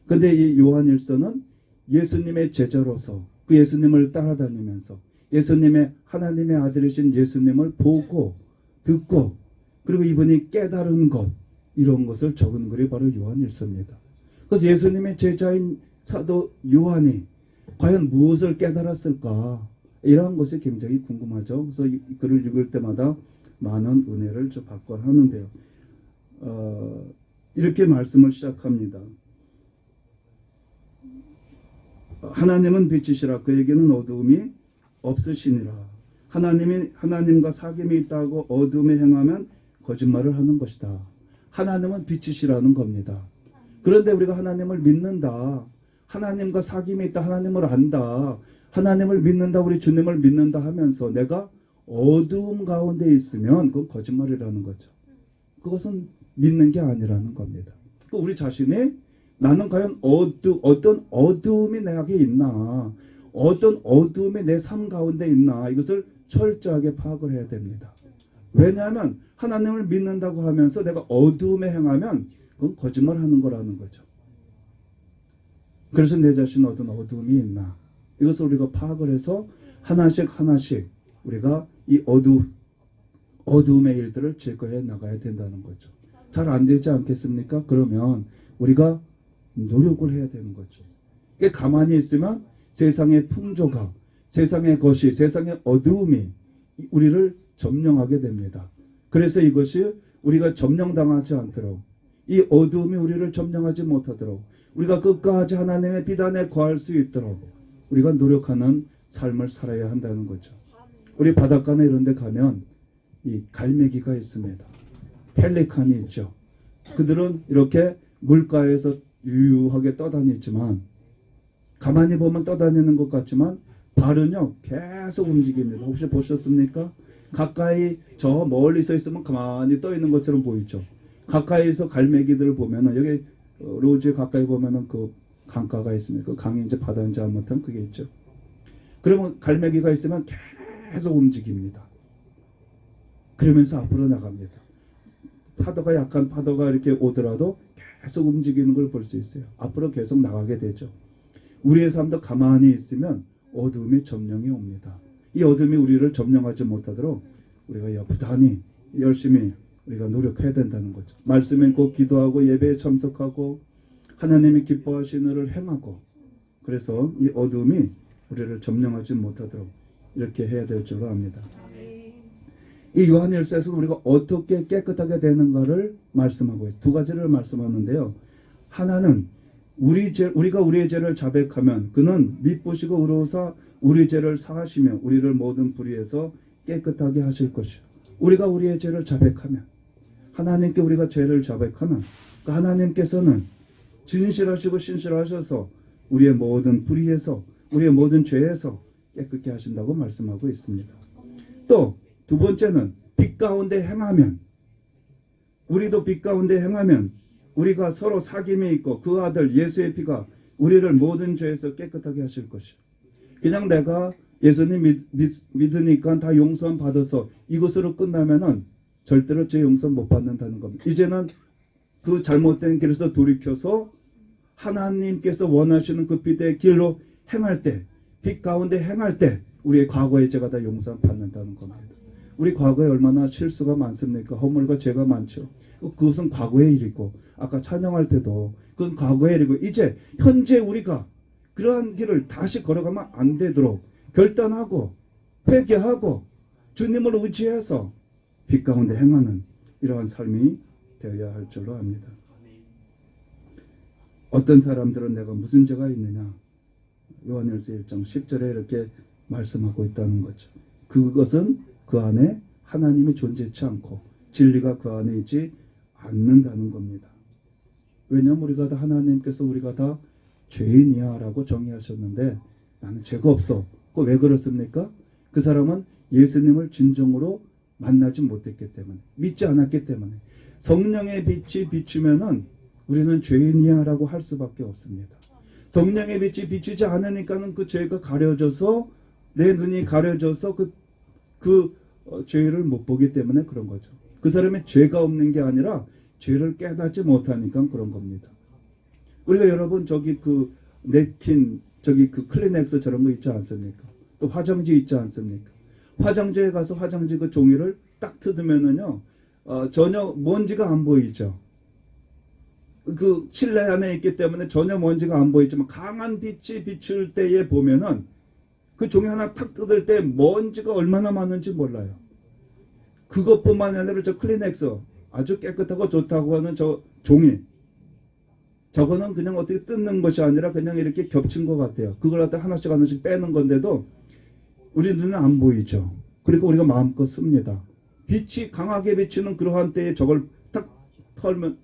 근데 이 요한일서는 예수님의 제자로서 그 예수님을 따라다니면서 예수님의 하나님의 아들이신 예수님을 보고 듣고 그리고 이분이 깨달은 것 이런 것을 적은 글이 바로 요한일서입니다. 그래서 예수님의 제자인 사도 요한이 과연 무엇을 깨달았을까 이러한 것이 굉장히 궁금하죠. 그래서 이 글을 읽을 때마다 많은 은혜를 받곤 하는데요. 이렇게 말씀을 시작합니다. 하나님은 빛이시라 그에게는 어두움이 없으시니라. 하나님과 사귐이 있다고 어둠에 행하면 거짓말을 하는 것이다. 하나님은 빛이시라는 겁니다. 그런데 우리가 하나님을 믿는다. 하나님과 사귐이 있다. 하나님을 안다. 하나님을 믿는다. 우리 주님을 믿는다 하면서 내가 어두움 가운데 있으면 그건 거짓말이라는 거죠. 그것은 믿는 게 아니라는 겁니다. 우리 자신이 나는 과연 어떤 어두움이 내게 있나, 어떤 어두움이 내 삶 가운데 있나 이것을 철저하게 파악을 해야 됩니다. 왜냐하면 하나님을 믿는다고 하면서 내가 어두움에 행하면 그건 거짓말하는 거라는 거죠. 그래서 내 자신 어떤 어두움이 있나 이것을 우리가 파악을 해서 하나씩 우리가 이 어두움의 일들을 제거해 나가야 된다는 거죠. 잘 안 되지 않겠습니까? 그러면 우리가 노력을 해야 되는 거죠. 가만히 있으면 세상의 풍조가, 세상의 것이, 세상의 어두움이 우리를 점령하게 됩니다. 그래서 이것이 우리가 점령당하지 않도록, 이 어두움이 우리를 점령하지 못하도록, 우리가 끝까지 하나님의 비단에 거할 수 있도록 우리가 노력하는 삶을 살아야 한다는 거죠. 우리 바닷가나 이런 데 가면 이 갈매기가 있습니다. 펠리칸이 있죠. 그들은 이렇게 물가에서 유유하게 떠다니지만 가만히 보면 떠다니는 것 같지만 발은요 계속 움직입니다. 혹시 보셨습니까? 가까이 저 멀리 서 있으면 가만히 떠 있는 것처럼 보이죠. 가까이서 갈매기들을 보면은 여기 로즈 가까이 보면은 그 강가가 있습니다. 그 강이 이제 바다인지 아무튼 그게 있죠. 그러면 갈매기가 있으면 계속 움직입니다. 그러면서 앞으로 나갑니다. 파도가 이렇게 오더라도 계속 움직이는 걸 볼 수 있어요. 앞으로 계속 나가게 되죠. 우리의 삶도 가만히 있으면 어두움이 점령이 옵니다. 이 어둠이 우리를 점령하지 못하도록 우리가 부단히 열심히 우리가 노력해야 된다는 거죠. 말씀 읽고 기도하고 예배에 참석하고 하나님이 기뻐하시는 일을 행하고 그래서 이 어둠이 우리를 점령하지 못하도록 이렇게 해야 될 줄 압니다. 이 요한일서에서 우리가 어떻게 깨끗하게 되는가를 말씀하고 있어요. 두 가지를 말씀하는데요. 하나는 우리가 우리의 죄를 자백하면 그는 미쁘시고 의로우사 우리 죄를 사하시며 우리를 모든 불의에서 깨끗하게 하실 것이요. 우리가 우리의 죄를 자백하면 하나님께 우리가 죄를 자백하면 그 하나님께서는 진실하시고 신실하셔서 우리의 모든 불의에서 우리의 모든 죄에서 깨끗게 하신다고 말씀하고 있습니다. 또 두 번째는 빛 가운데 행하면, 우리도 빛 가운데 행하면 우리가 서로 사귐이 있고 그 아들 예수의 피가 우리를 모든 죄에서 깨끗하게 하실 것이요. 그냥 내가 예수님 믿으니까 다 용서 받아서 이것으로 끝나면은 절대로 죄 용서 못 받는다는 겁니다. 이제는 그 잘못된 길에서 돌이켜서 하나님께서 원하시는 그 빛의 길로 행할 때, 빛 가운데 행할 때 우리의 과거의 죄가 다 용서받는다는 겁니다. 우리 과거에 얼마나 실수가 많습니까? 허물과 죄가 많죠. 그것은 과거의 일이고, 아까 찬양할 때도 그것은 과거의 일이고, 이제 현재 우리가 그러한 길을 다시 걸어가면 안 되도록 결단하고 회개하고 주님을 의지해서 빛 가운데 행하는 이러한 삶이 되어야 할 줄로 압니다. 어떤 사람들은 내가 무슨 죄가 있느냐, 요한일서 1장 10절에 이렇게 말씀하고 있다는 거죠. 그것은 그 안에 하나님이 존재치 않고 진리가 그 안에 있지 않는다는 겁니다. 왜냐하면 우리가 다 하나님께서 우리가 다 죄인이야 라고 정의하셨는데 나는 죄가 없어. 그 왜 그렇습니까? 그 사람은 예수님을 진정으로 만나지 못했기 때문에, 믿지 않았기 때문에. 성령의 빛이 비추면은 우리는 죄인이야 라고 할 수밖에 없습니다. 성령의 빛이 비추지 않으니까는 그 죄가 가려져서, 내 눈이 가려져서 죄를 못 보기 때문에 그런 거죠. 그 사람의 죄가 없는 게 아니라 죄를 깨닫지 못하니까 그런 겁니다. 우리가 여러분 그 냅킨, 그 클리넥스 저런 거 있지 않습니까? 또 화장지 있지 않습니까? 화장지에 가서 화장지 그 종이를 딱 뜯으면은요, 전혀 먼지가 안 보이죠. 그 실내 안에 있기 때문에 전혀 먼지가 안 보이지만 강한 빛이 비출 때에 보면은 그 종이 하나 탁 뜯을 때 먼지가 얼마나 많은지 몰라요. 그것뿐만 아니라 저 클리넥스 아주 깨끗하고 좋다고 하는 저 종이, 저거는 그냥 어떻게 뜯는 것이 아니라 그냥 이렇게 겹친 것 같아요. 그걸 갖다 하나씩 하나씩 빼는 건데도 우리 눈에 안 보이죠. 그러니까 우리가 마음껏 씁니다. 빛이 강하게 비치는 그러한 때에 저걸 딱 털면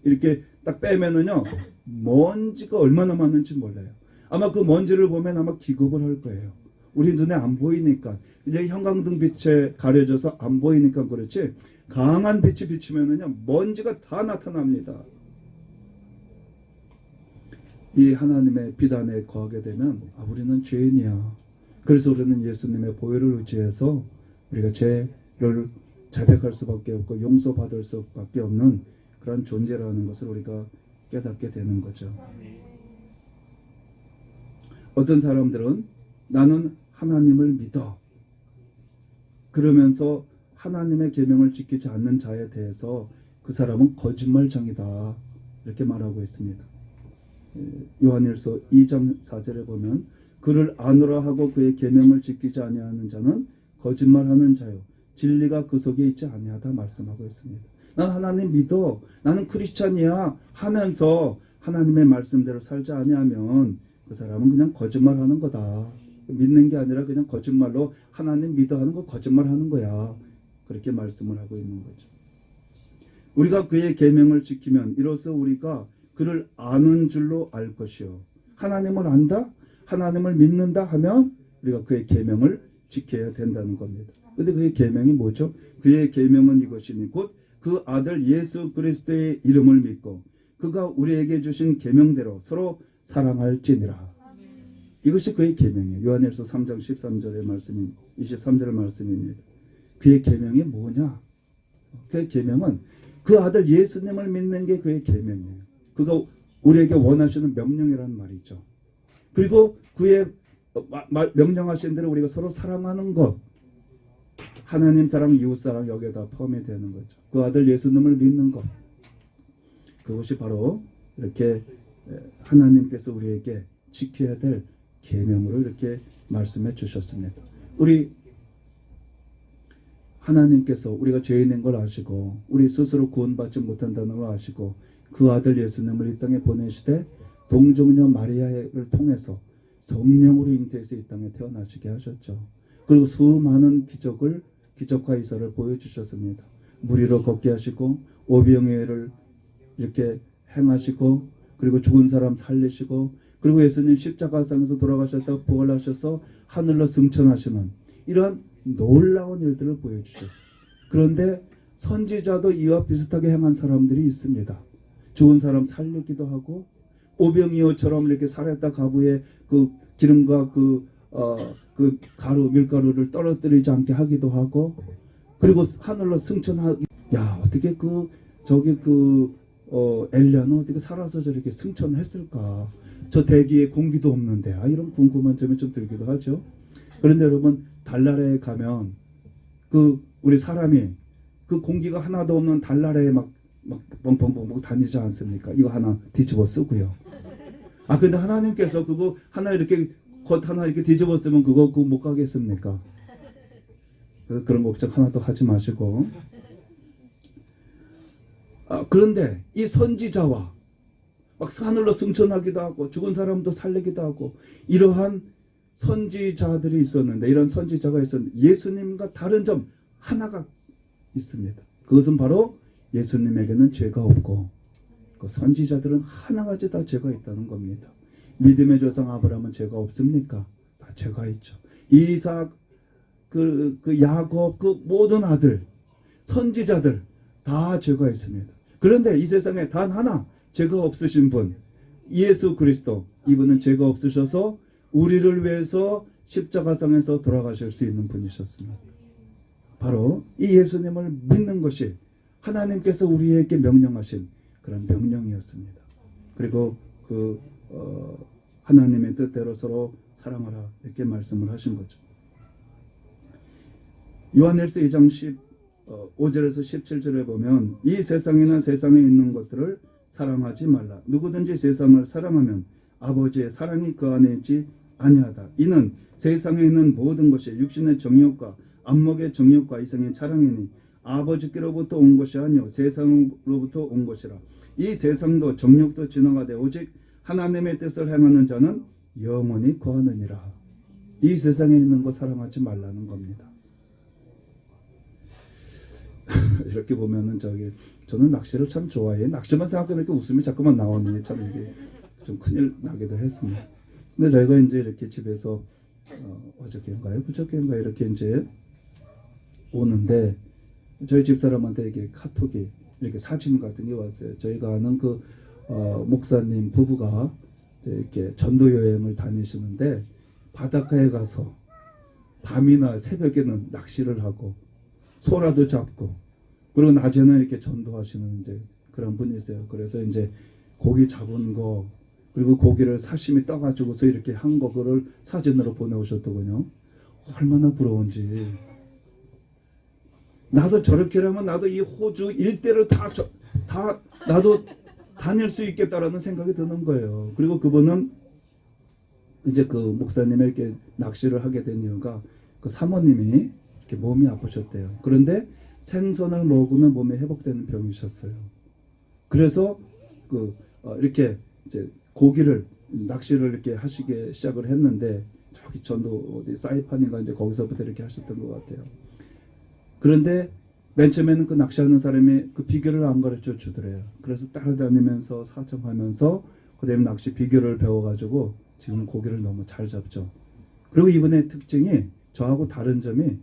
이렇게 딱 빼면은요, 먼지가 얼마나 많은지 몰라요. 아마 그 먼지를 보면 아마 기겁을 할 거예요. 우리 눈에 안 보이니까. 이제 형광등 빛에 가려져서 안 보이니까 그렇지, 강한 빛이 비치면은요 먼지가 다 나타납니다. 이 하나님의 빛 안에 거하게 되면 우리는 죄인이야. 그래서 우리는 예수님의 보혈을 의지해서 우리가 죄를 자백할 수밖에 없고 용서받을 수밖에 없는 그런 존재라는 것을 우리가 깨닫게 되는 거죠. 어떤 사람들은 나는 하나님을 믿어, 그러면서 하나님의 계명을 지키지 않는 자에 대해서 그 사람은 거짓말장이다 이렇게 말하고 있습니다. 요한일서 2장 4절에 보면 그를 아노라 하고 그의 계명을 지키지 아니하는 자는 거짓말하는 자요 진리가 그 속에 있지 아니하다 말씀하고 있습니다. 난 하나님 믿어, 나는 크리스찬이야 하면서 하나님의 말씀대로 살지 아니하면 그 사람은 그냥 거짓말하는 거다. 믿는 게 아니라 그냥 거짓말로 하나님 믿어 하는 거 거짓말하는 거야. 그렇게 말씀을 하고 있는 거죠. 우리가 그의 계명을 지키면 이로써 우리가 그를 아는 줄로 알 것이요. 하나님을 안다? 하나님을 믿는다 하면 우리가 그의 계명을 지켜야 된다는 겁니다. 근데 그의 계명이 뭐죠? 그의 계명은 이것이니 곧 그 아들 예수 그리스도의 이름을 믿고 그가 우리에게 주신 계명대로 서로 사랑할지니라. 이것이 그의 계명이에요. 요한일서 3장 13절의 말씀인 23절의 말씀입니다. 그의 계명이 뭐냐? 그의 계명은 그 아들 예수님을 믿는 게 그의 계명이에요. 그가 우리에게 원하시는 명령이라는 말이죠. 그리고 그의 명령하신 대로 우리가 서로 사랑하는 것, 하나님 사랑, 이웃 사랑 여기에다 포함이 되는 거죠. 그 아들 예수님을 믿는 것, 그것이 바로 이렇게 하나님께서 우리에게 지켜야 될 계명으로 이렇게 말씀해 주셨습니다. 우리 하나님께서 우리가 죄인인 걸 아시고 우리 스스로 구원받지 못한다는 걸 아시고 그 아들 예수님을 이 땅에 보내시되 동정녀 마리아를 통해서 성령으로 잉태해서 이 땅에 태어나시게 하셨죠. 그리고 수많은 기적과 이사를 보여주셨습니다. 무리로 걷게 하시고 오병이어를 이렇게 행하시고 그리고 죽은 사람 살리시고 그리고 예수님 십자가상에서 돌아가셨다가 부활하셔서 하늘로 승천하시는 이러한 놀라운 일들을 보여주셨어요. 그런데 선지자도 이와 비슷하게 행한 사람들이 있습니다. 죽은 사람 살리기도 하고 오병이어처럼 이렇게 살았다 가부에 그 기름과 그 가루 밀가루를 떨어뜨리지 않게 하기도 하고 그리고 하늘로 승천하기 야 어떻게 엘리야는 어떻게 살아서 저렇게 승천했을까? 저 대기에 공기도 없는데 이런 궁금한 점이 좀 들기도 하죠. 그런데 여러분 달나라에 가면 우리 사람이 그 공기가 하나도 없는 달나라에 막 뻥뻥뻥 다니지 않습니까? 이거 하나 뒤집어 쓰고요. 근데 하나님께서 그거 하나 이렇게 겉 하나 이렇게 뒤집어 쓰면 그거 못 가겠습니까? 그런 걱정 하나도 하지 마시고. 그런데 이 선지자와 막 하늘로 승천하기도 하고 죽은 사람도 살리기도 하고 이러한 선지자들이 있었는데 이런 선지자가 있었는데 예수님과 다른 점 하나가 있습니다. 그것은 바로 예수님에게는 죄가 없고 그 선지자들은 하나같이 다 죄가 있다는 겁니다. 믿음의 조상 아브라함은 죄가 없습니까? 다 죄가 있죠. 이삭, 야곱, 그 모든 아들, 선지자들 다 죄가 있습니다. 그런데 이 세상에 단 하나 죄가 없으신 분, 예수 그리스도, 이분은 죄가 없으셔서 우리를 위해서 십자가상에서 돌아가실 수 있는 분이셨습니다. 바로 이 예수님을 믿는 것이 하나님께서 우리에게 명령하신 그런 명령이었습니다. 그리고 하나님의 뜻대로 서로 사랑하라 이렇게 말씀을 하신 거죠. 요한일서 2장 5절에서 17절에 보면 이 세상이나 세상에 있는 것들을 사랑하지 말라. 누구든지 세상을 사랑하면 아버지의 사랑이 그 안에 있지 아니하다. 이는 세상에 있는 모든 것이 육신의 정욕과 안목의 정욕과 이생의 자랑이니 아버지께로부터 온 것이 아니요 세상으로부터 온 것이라. 이 세상도 정욕도 지나가되 오직 하나님의 뜻을 행하는 자는 영원히 거하느니라. 이 세상에 있는 것 사랑하지 말라는 겁니다. 이렇게 보면은 저는 낚시를 참 좋아해요. 낚시만 생각하면 이렇게 웃음이 자꾸만 나오니 참 이게 좀 큰일 나기도 했습니다. 근데 저희가 이제 이렇게 집에서 어저께인가요? 그저께인가요? 이렇게 이제 오는데 저희 집사람한테 이렇게 카톡이 이렇게 사진 같은 게 왔어요. 저희가 아는 목사님 부부가 이렇게 전도 여행을 다니시는데 바닷가에 가서 밤이나 새벽에는 낚시를 하고 소라도 잡고 그리고 낮에는 이렇게 전도하시는 이제 그런 분이세요. 그래서 이제 고기 잡은 거 그리고 고기를 사시미 떠가지고서 이렇게 한 거 그걸 사진으로 보내오셨더군요. 얼마나 부러운지. 나도 저렇게라면 나도 이 호주 일대를 다 나도 다닐 수 있겠다라는 생각이 드는 거예요. 그리고 그분은 이제 그 목사님에게 낚시를 하게 된 이유가 그 사모님이 이렇게 몸이 아프셨대요. 그런데 생선을 먹으면 몸에 회복되는 병이셨어요. 그래서 이렇게 이제 고기를 낚시를 이렇게 하시게 시작을 했는데 저기 전도 어디 사이판인가 이제 거기서부터 이렇게 하셨던 것 같아요. 그런데 맨 처음에는 그 낚시하는 사람이 그 비결을 안 가르쳐 주더래요. 그래서 따라다니면서 사정하면서 그다음에 낚시 비결을 배워가지고 지금 고기를 너무 잘 잡죠. 그리고 이분의 특징이 저하고 다른 점이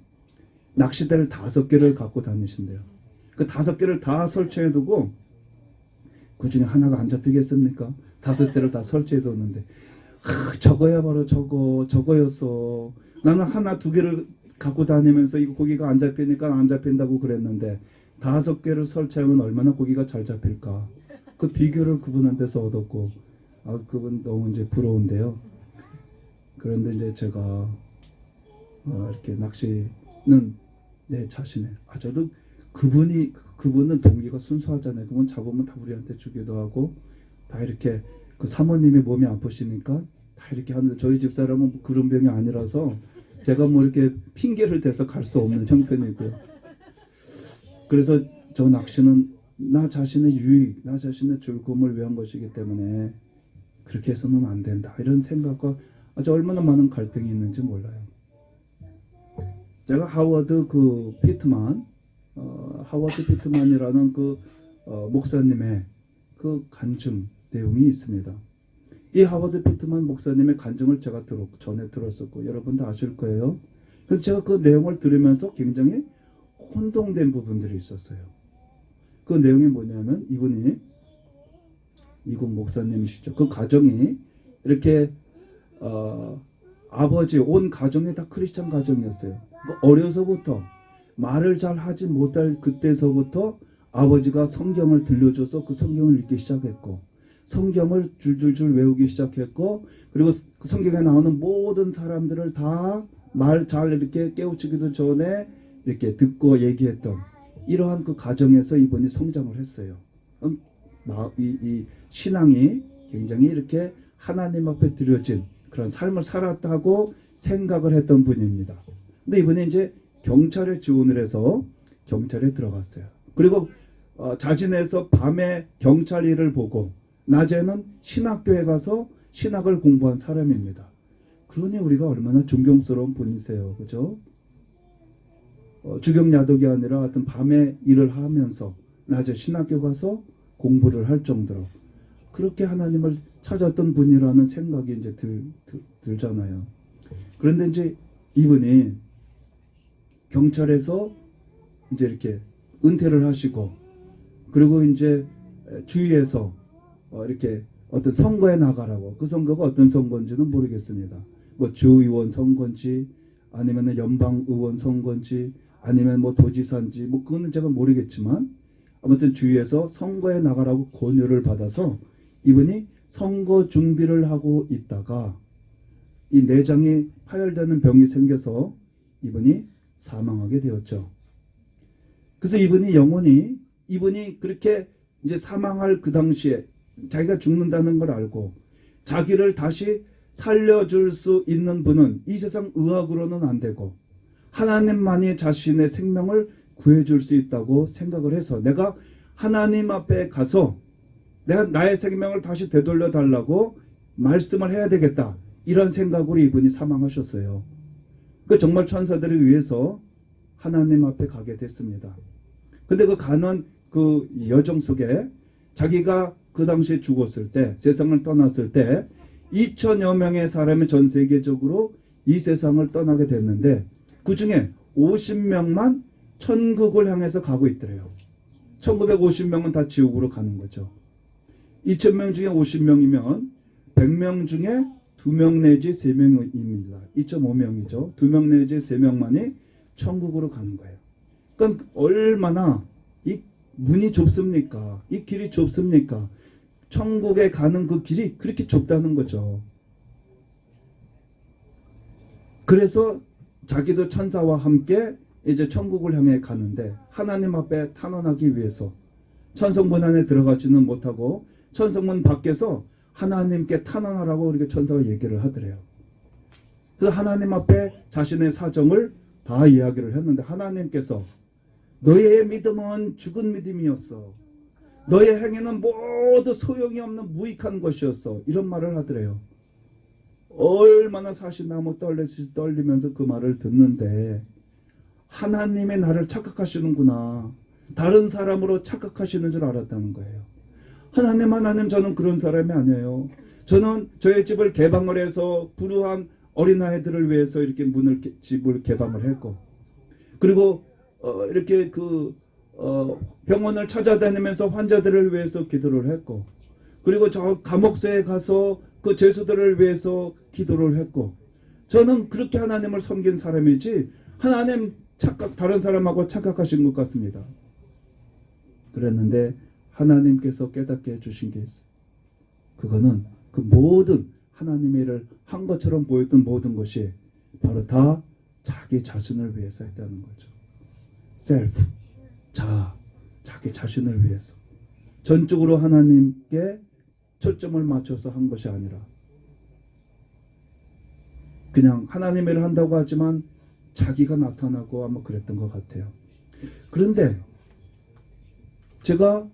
낚싯대를 5개를 갖고 다니신대요. 그 5개를 다 설치해두고 그 중에 하나가 안 잡히겠습니까? 5대를 다 설치해뒀는데 저거야 바로 저거였어. 나는 하나 2개를 갖고 다니면서 이거 고기가 안 잡히니까 안 잡힌다고 그랬는데 5개를 설치하면 얼마나 고기가 잘 잡힐까. 그 비결을 그분한테서 얻었고 그분 너무 이제 부러운데요. 그런데 이제 제가 이렇게 낚시는 내 자신의 저도 그분은 동기가 순수하잖아요. 그분 잡으면 다 우리한테 주기도 하고 다 이렇게 그 사모님이 몸이 아프시니까 다 이렇게 하는데 저희 집사람은 뭐 그런 병이 아니라서 제가 뭐 이렇게 핑계를 대서 갈 수 없는 형편이고요. 그래서 저 낚시는 나 자신의 유익, 나 자신의 즐거움을 위한 것이기 때문에 그렇게 해서는 안 된다. 이런 생각과 아주 얼마나 많은 갈등이 있는지 몰라요. 제가 하워드 피트만이라는 목사님의 그 간증 내용이 있습니다. 이 하워드 피트만 목사님의 간증을 제가 전에 들었었고 여러분도 아실 거예요. 그래서 제가 그 내용을 들으면서 굉장히 혼동된 부분들이 있었어요. 그 내용이 뭐냐면 이분이 이국 목사님이시죠. 그 가정이 이렇게 아버지 온 가정이 다 크리스찬 가정이었어요. 어려서부터 말을 잘 하지 못할 그때서부터 아버지가 성경을 들려줘서 그 성경을 읽기 시작했고 성경을 줄줄줄 외우기 시작했고 그리고 그 성경에 나오는 모든 사람들을 다 말 잘 이렇게 깨우치기도 전에 이렇게 듣고 얘기했던 이러한 그 가정에서 이분이 성장을 했어요. 이 신앙이 굉장히 이렇게 하나님 앞에 드려진 그런 삶을 살았다고 생각을 했던 분입니다. 근데 이분이 이제 경찰에 지원을 해서 경찰에 들어갔어요. 그리고 자진해서 밤에 경찰 일을 보고 낮에는 신학교에 가서 신학을 공부한 사람입니다. 그러니 우리가 얼마나 존경스러운 분이세요. 그죠? 주경야독이 아니라 하여튼 밤에 일을 하면서 낮에 신학교 가서 공부를 할 정도로 그렇게 하나님을 찾았던 분이라는 생각이 이제 들잖아요. 그런데 이제 이분이 경찰에서 이제 이렇게 은퇴를 하시고 그리고 이제 주위에서 이렇게 어떤 선거에 나가라고 그 선거가 어떤 선거인지는 모르겠습니다. 뭐 주의원 선거인지 아니면 연방 의원 선거인지 아니면 뭐 도지사인지 뭐 그거는 제가 모르겠지만 아무튼 주위에서 선거에 나가라고 권유를 받아서 이분이 선거 준비를 하고 있다가 이 내장이 파열되는 병이 생겨서 이분이 사망하게 되었죠. 그래서 이분이 그렇게 이제 사망할 그 당시에 자기가 죽는다는 걸 알고 자기를 다시 살려줄 수 있는 분은 이 세상 의학으로는 안 되고 하나님만이 자신의 생명을 구해줄 수 있다고 생각을 해서 내가 하나님 앞에 가서 내가 나의 생명을 다시 되돌려 달라고 말씀을 해야 되겠다. 이런 생각으로 이분이 사망하셨어요. 그 정말 천사들을 위해서 하나님 앞에 가게 됐습니다. 근데 그 가는 그 여정 속에 자기가 그 당시에 죽었을 때 세상을 떠났을 때 2천여 명의 사람이 전 세계적으로 이 세상을 떠나게 됐는데 그 중에 50명만 천국을 향해서 가고 있더래요. 1950명은 다 지옥으로 가는 거죠. 2,000명 중에 50명이면 100명 중에 2명 내지 3명입니다. 2.5명이죠. 2명 내지 3명만이 천국으로 가는 거예요. 그러니까 얼마나 이 문이 좁습니까? 이 길이 좁습니까? 천국에 가는 그 길이 그렇게 좁다는 거죠. 그래서 자기도 천사와 함께 이제 천국을 향해 가는데 하나님 앞에 탄원하기 위해서 천성문 안에 들어가지는 못하고 천성문 밖에서 하나님께 탄원하라고 이렇게 천사가 얘기를 하더래요. 그래서 하나님 앞에 자신의 사정을 다 이야기를 했는데 하나님께서 너의 믿음은 죽은 믿음이었어. 너의 행위는 모두 소용이 없는 무익한 것이었어. 이런 말을 하더래요. 얼마나 사시나무 떨리면서 그 말을 듣는데 하나님의 나를 착각하시는구나. 다른 사람으로 착각하시는 줄 알았다는 거예요. 하나님 저는 그런 사람이 아니에요. 저는 저의 집을 개방을 해서 불우한 어린아이들을 위해서 이렇게 집을 개방을 했고 그리고 이렇게 병원을 찾아다니면서 환자들을 위해서 기도를 했고 그리고 저 감옥소에 가서 그 죄수들을 위해서 기도를 했고 저는 그렇게 하나님을 섬긴 사람이지 하나님 다른 사람하고 착각하신 것 같습니다. 그랬는데 하나님께서 깨닫게 해주신 게 있어요. 그거는 그 모든 하나님의 일을 한 것처럼 보였던 모든 것이 바로 다 자기 자신을 위해서 했다는 거죠. 셀프, 자기 자신을 위해서. 전적으로 하나님께 초점을 맞춰서 한 것이 아니라 그냥 하나님의 일을 한다고 하지만 자기가 나타나고 아마 그랬던 것 같아요. 그런데 제가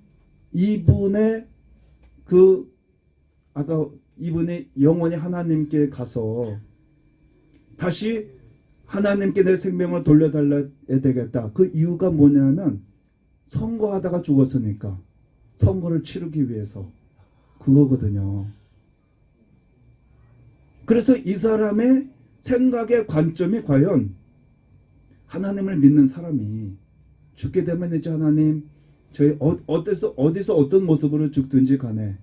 이분의 아까 이분이 영원히 하나님께 가서 다시 하나님께 내 생명을 돌려달라야 되겠다. 그 이유가 뭐냐면 선거하다가 죽었으니까 선거를 치르기 위해서 그거거든요. 그래서 이 사람의 생각의 관점이 과연 하나님을 믿는 사람이 죽게 되면 이제 하나님 저희 어디서 어떤 모습으로 죽든지 간에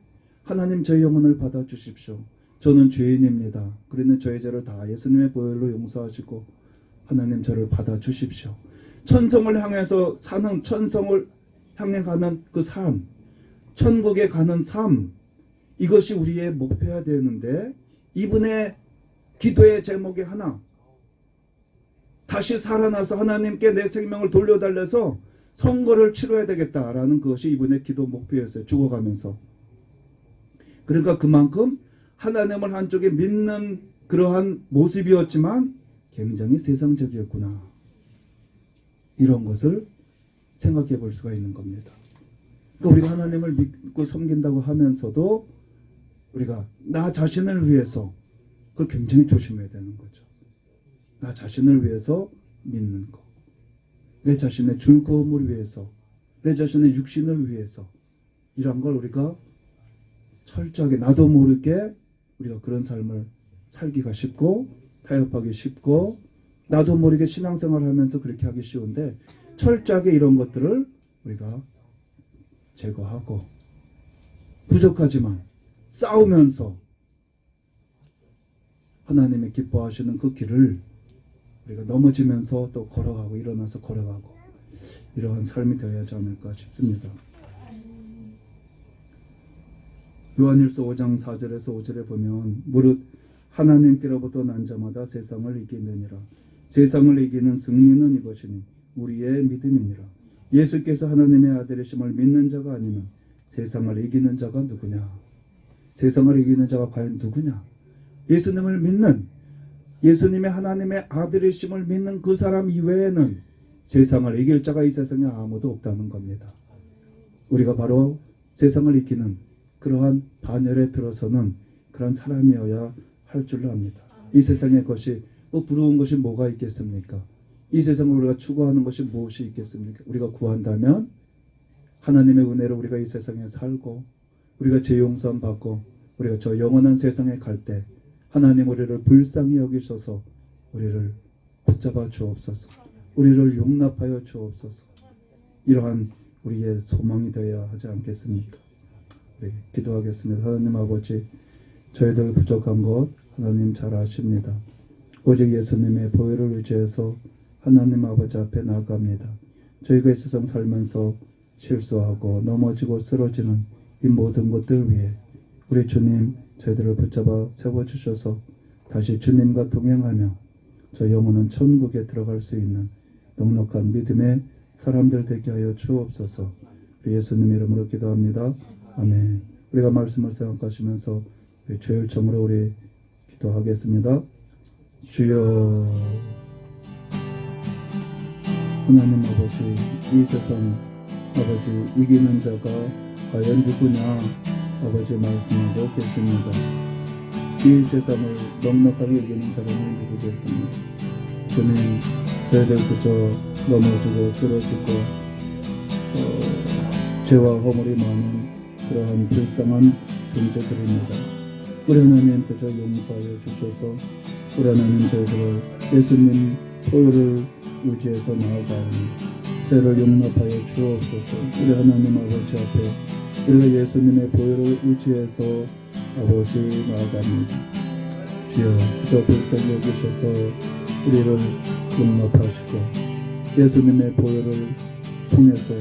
하나님 저희 영혼을 받아주십시오. 저는 죄인입니다. 그러니 저희 죄를 다 예수님의 보혈로 용서하시고 하나님 저를 받아주십시오. 천성을 향해서 사는, 천성을 향해 가는 그 삶, 천국에 가는 삶, 이것이 우리의 목표야 되는데 이분의 기도의 제목이 하나, 다시 살아나서 하나님께 내 생명을 돌려달래서 선거를 치러야 되겠다라는 것이 이분의 기도 목표였어요. 죽어가면서. 그러니까 그만큼 하나님을 한쪽에 믿는 그러한 모습이었지만 굉장히 세상적이었구나. 이런 것을 생각해 볼 수가 있는 겁니다. 그러니까 우리가 하나님을 믿고 섬긴다고 하면서도 우리가 나 자신을 위해서 그걸 굉장히 조심해야 되는 거죠. 나 자신을 위해서 믿는 것. 내 자신의 즐거움을 위해서, 내 자신의 육신을 위해서 이런 걸 우리가 철저하게 나도 모르게 우리가 그런 삶을 살기가 쉽고 타협하기 쉽고 나도 모르게 신앙생활을 하면서 그렇게 하기 쉬운데 철저하게 이런 것들을 우리가 제거하고 부족하지만 싸우면서 하나님이 기뻐하시는 그 길을 우리가 넘어지면서 또 걸어가고 일어나서 걸어가고 이러한 삶이 되어야 하지 않을까 싶습니다. 요한일서 5장 4절에서 5절에 보면 무릇 하나님께로부터 난 자마다 세상을 이기느니라. 세상을 이기는 승리는 이것이니 우리의 믿음이니라. 예수께서 하나님의 아들이심을 믿는 자가 아니면 세상을 이기는 자가 누구냐? 세상을 이기는 자가 과연 누구냐? 예수님을 믿는, 예수님의 하나님의 아들이심을 믿는 그 사람 이외에는 세상을 이길 자가 이 세상에 아무도 없다는 겁니다. 우리가 바로 세상을 이기는 그러한 반열에 들어서는 그런 사람이어야 할 줄로 압니다. 이 세상의 것이 부러운 것이 뭐가 있겠습니까? 이 세상을 우리가 추구하는 것이 무엇이 있겠습니까? 우리가 구한다면 하나님의 은혜로 우리가 이 세상에 살고 우리가 죄 용서함 받고 우리가 저 영원한 세상에 갈 때 하나님 우리를 불쌍히 여기셔서 우리를 붙잡아 주옵소서. 우리를 용납하여 주옵소서. 이러한 우리의 소망이 되어야 하지 않겠습니까? 우리 기도하겠습니다. 하나님 아버지, 저희들 부족한 것 하나님 잘 아십니다. 오직 예수님의 보혈을 의지해서 하나님 아버지 앞에 나아갑니다. 저희가 이 세상 살면서 실수하고 넘어지고 쓰러지는 이 모든 것들 위해 우리 주님 저희들을 붙잡아 세워주셔서 다시 주님과 동행하며 저 영혼은 천국에 들어갈 수 있는 넉넉한 믿음의 사람들 되게 하여 주옵소서. 우리 예수님 이름으로 기도합니다. 아멘. 우리가 말씀을 생각하시면서 주일청으로 우리 기도하겠습니다. 주여, 하나님 아버지, 이 세상 아버지 이기는 자가 과연 누구냐 아버지 말씀하고 계십니다. 이 세상을 넉넉하게 이기는 사람이 누구겠습니까? 주님, 저희들 그저 넘어지고 쓰러지고 죄와 허물이 많은 그러한 불쌍한 존재들입니다. 우리 하나님 그저 용서하여 주셔서 우리 하나님 저희들을 예수님 보혈을 의지해서 나아가오니 저희를 용납하여 주옵소서. 우리 하나님 아버지 앞에 우리가 예수님의 보혈을 의지해서 아버지 나아갑니다. 주여 그저 불쌍히 여기셔서 우리를 용납하시고 예수님의 보혈을 통해서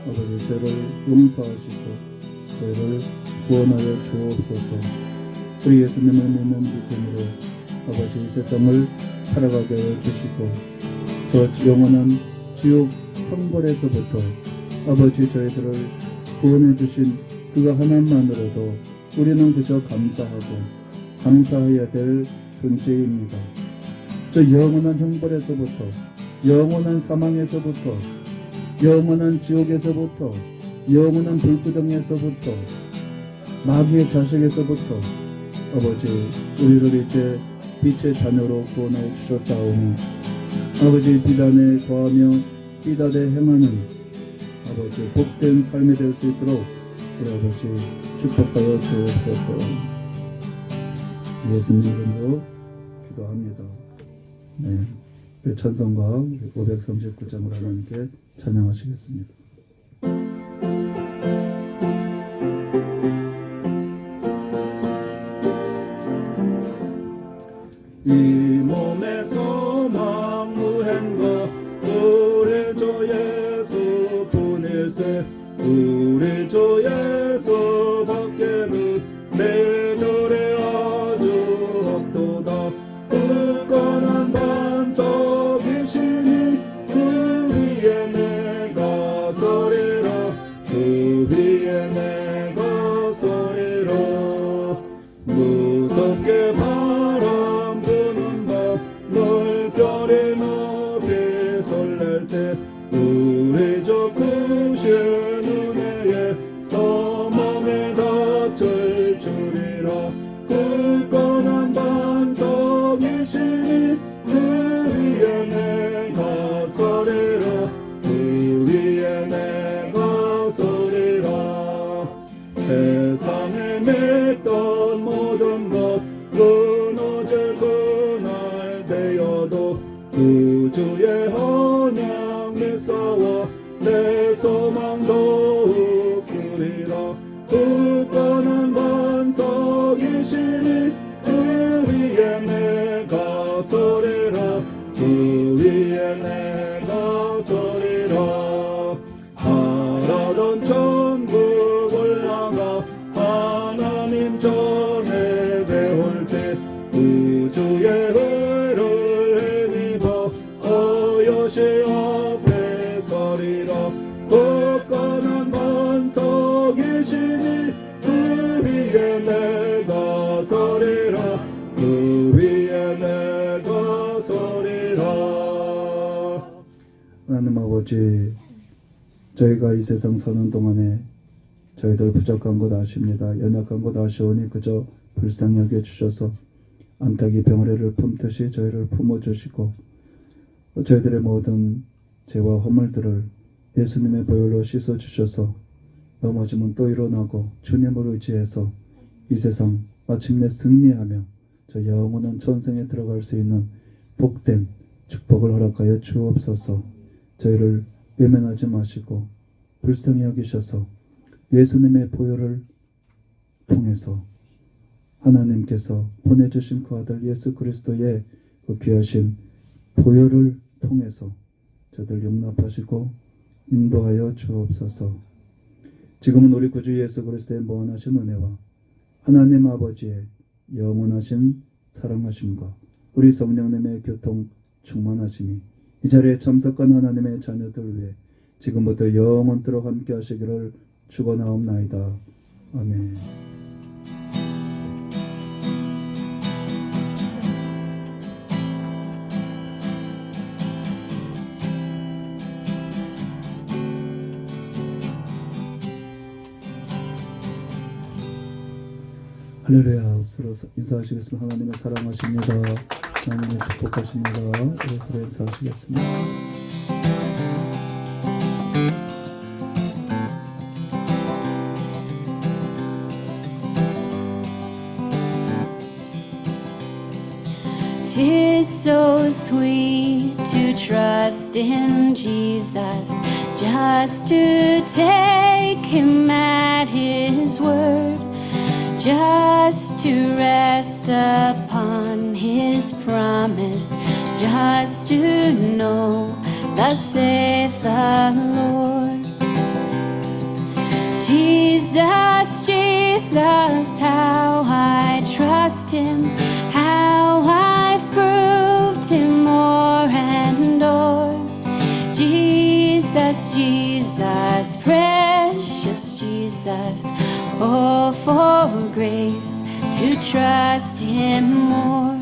아버지 저를 용서하시고 저를 구원하여 주옵소서. 우리 예수님을 믿는 믿음으로 아버지 이 세상을 살아가게 하여 주시고 저 영원한 지옥 형벌에서부터 아버지 저희들을 구원해 주신 그가 하나님만으로도 우리는 그저 감사하고 감사해야 될 존재입니다. 저 영원한 형벌에서부터 영원한 사망에서부터 영원한 지옥에서부터 영원한 불구덩이에서부터 마귀의 자식에서부터 아버지 우리를 이제 빛의 자녀로 구원해 주셨사오니 아버지 비단에 거하며 비단에 행하는 아버지 복된 삶이 될 수 있도록 우리 아버지 축복하여 주옵소서. 예수님 이름으로 기도합니다. 네. 우리 찬송가 539장을 하나님께 찬양하시겠습니다. 이 몸의 소망 무행과 우리 주 예수 분일세 우리 주 예수 밖에는 내들의 아주 없도다 굳건한 반석이시니 그 위에 내가 서리라 그 위에 내가 서리라 무섭게 바람 부는 밤 물결이 높이 설렐 때 우리 주 크신 은혜에 사망에 닫힐 줄이라 굳건한 반석이시니 그 위에 내가 서리라 그 위에 내가 서리라 세상에 맺던 모든 것 무너질 그날 되어도 그 주의 언약 미사와 내 소망 더욱 크리라 굳건한 반석이시니 그 위에 내가 서리라 그 위에 내가 서리라 바라던 천국 올라가 하나님 전에 배울 때 그 주의 의를 힘입어 어여시 앞에 서리라 굳건한 반석이시니 그 위에 내가 서리라 그 위에 내가 서리라. 하나님 아버지 저희가 이 세상 사는 동안에 저희들 부족한 것 아십니다. 연약한 것 아시오니 그저 불쌍히 여겨주셔서 암탉이 병아리를 품듯이 저희를 품어주시고 저희들의 모든 죄와 허물들을 예수님의 보혈로 씻어주셔서 넘어지면 또 일어나고 주님을 의지해서 이 세상 마침내 승리하며 저 영원한 천성에 들어갈 수 있는 복된 축복을 허락하여 주옵소서. 저희를 외면하지 마시고 불쌍히 여기셔서 예수님의 보혈을 통해서 하나님께서 보내주신 그 아들 예수 그리스도의 그 귀하신 보혈을 통해서 저들 용납하시고 인도하여 주옵소서. 지금은 우리 구주 예수 그리스도의 무한하신 은혜와 하나님 아버지의 영원하신 사랑하심과 우리 성령님의 교통 충만하심이 이 자리에 참석한 하나님의 자녀들 위해 지금부터 영원토록 함께 하시기를 축원하옵나이다. 아멘. 할렐루야. 서로 인사하시겠습니다. 하나님의 사랑하십니다. 하나님의 축복하십니다. 우리 서로 인사하시겠습니다. Tis so sweet to trust in Jesus, just to take him at his word, just to rest upon his promise, just to know, thus saith the Lord. Jesus, Jesus, how I trust him, how I've proved him o'er and o'er. Jesus, Jesus, precious Jesus, oh, for grace to trust him more.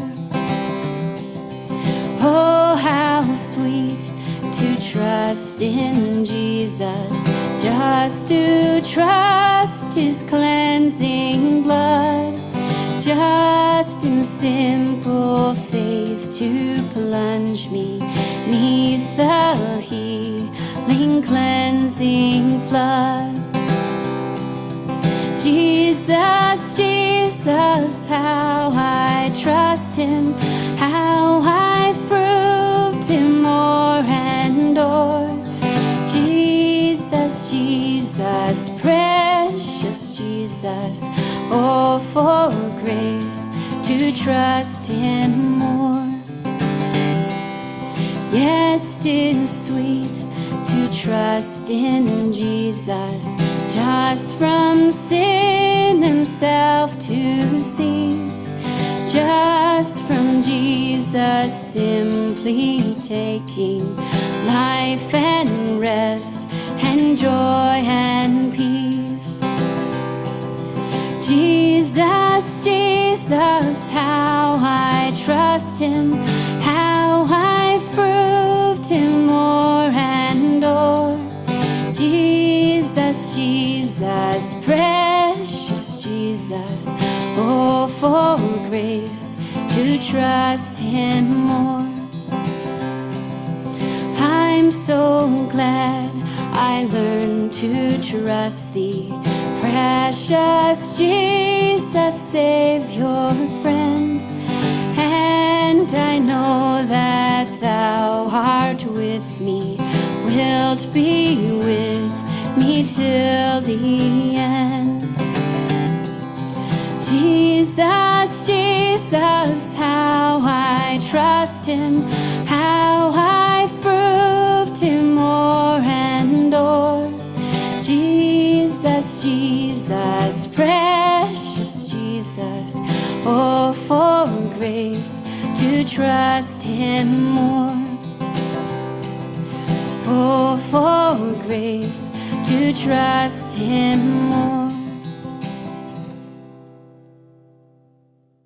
Oh, how sweet to trust in Jesus, just to trust his cleansing blood, just in simple faith to plunge me neath the healing cleansing flood. Jesus, Jesus, how I trust him, how I've proved him Oh, for grace to trust Him more. Yes, 'tis sweet to trust in Jesus, just from sin and self to cease, just from Jesus simply taking life and rest and joy and peace. Jesus, Jesus, how I trust Him, how I've proved Him more and o'er. Jesus, Jesus, precious Jesus, oh, for grace to trust Him more. I'm so glad I learned to trust Thee, precious Jesus, Savior, friend. And I know that Thou art with me, wilt be with me till the end. Jesus, Jesus, how I trust Him, how I've proved Him more and o'er. Jesus, Jesus, precious Jesus, oh, for grace to trust Him more. Oh, for grace to trust Him more.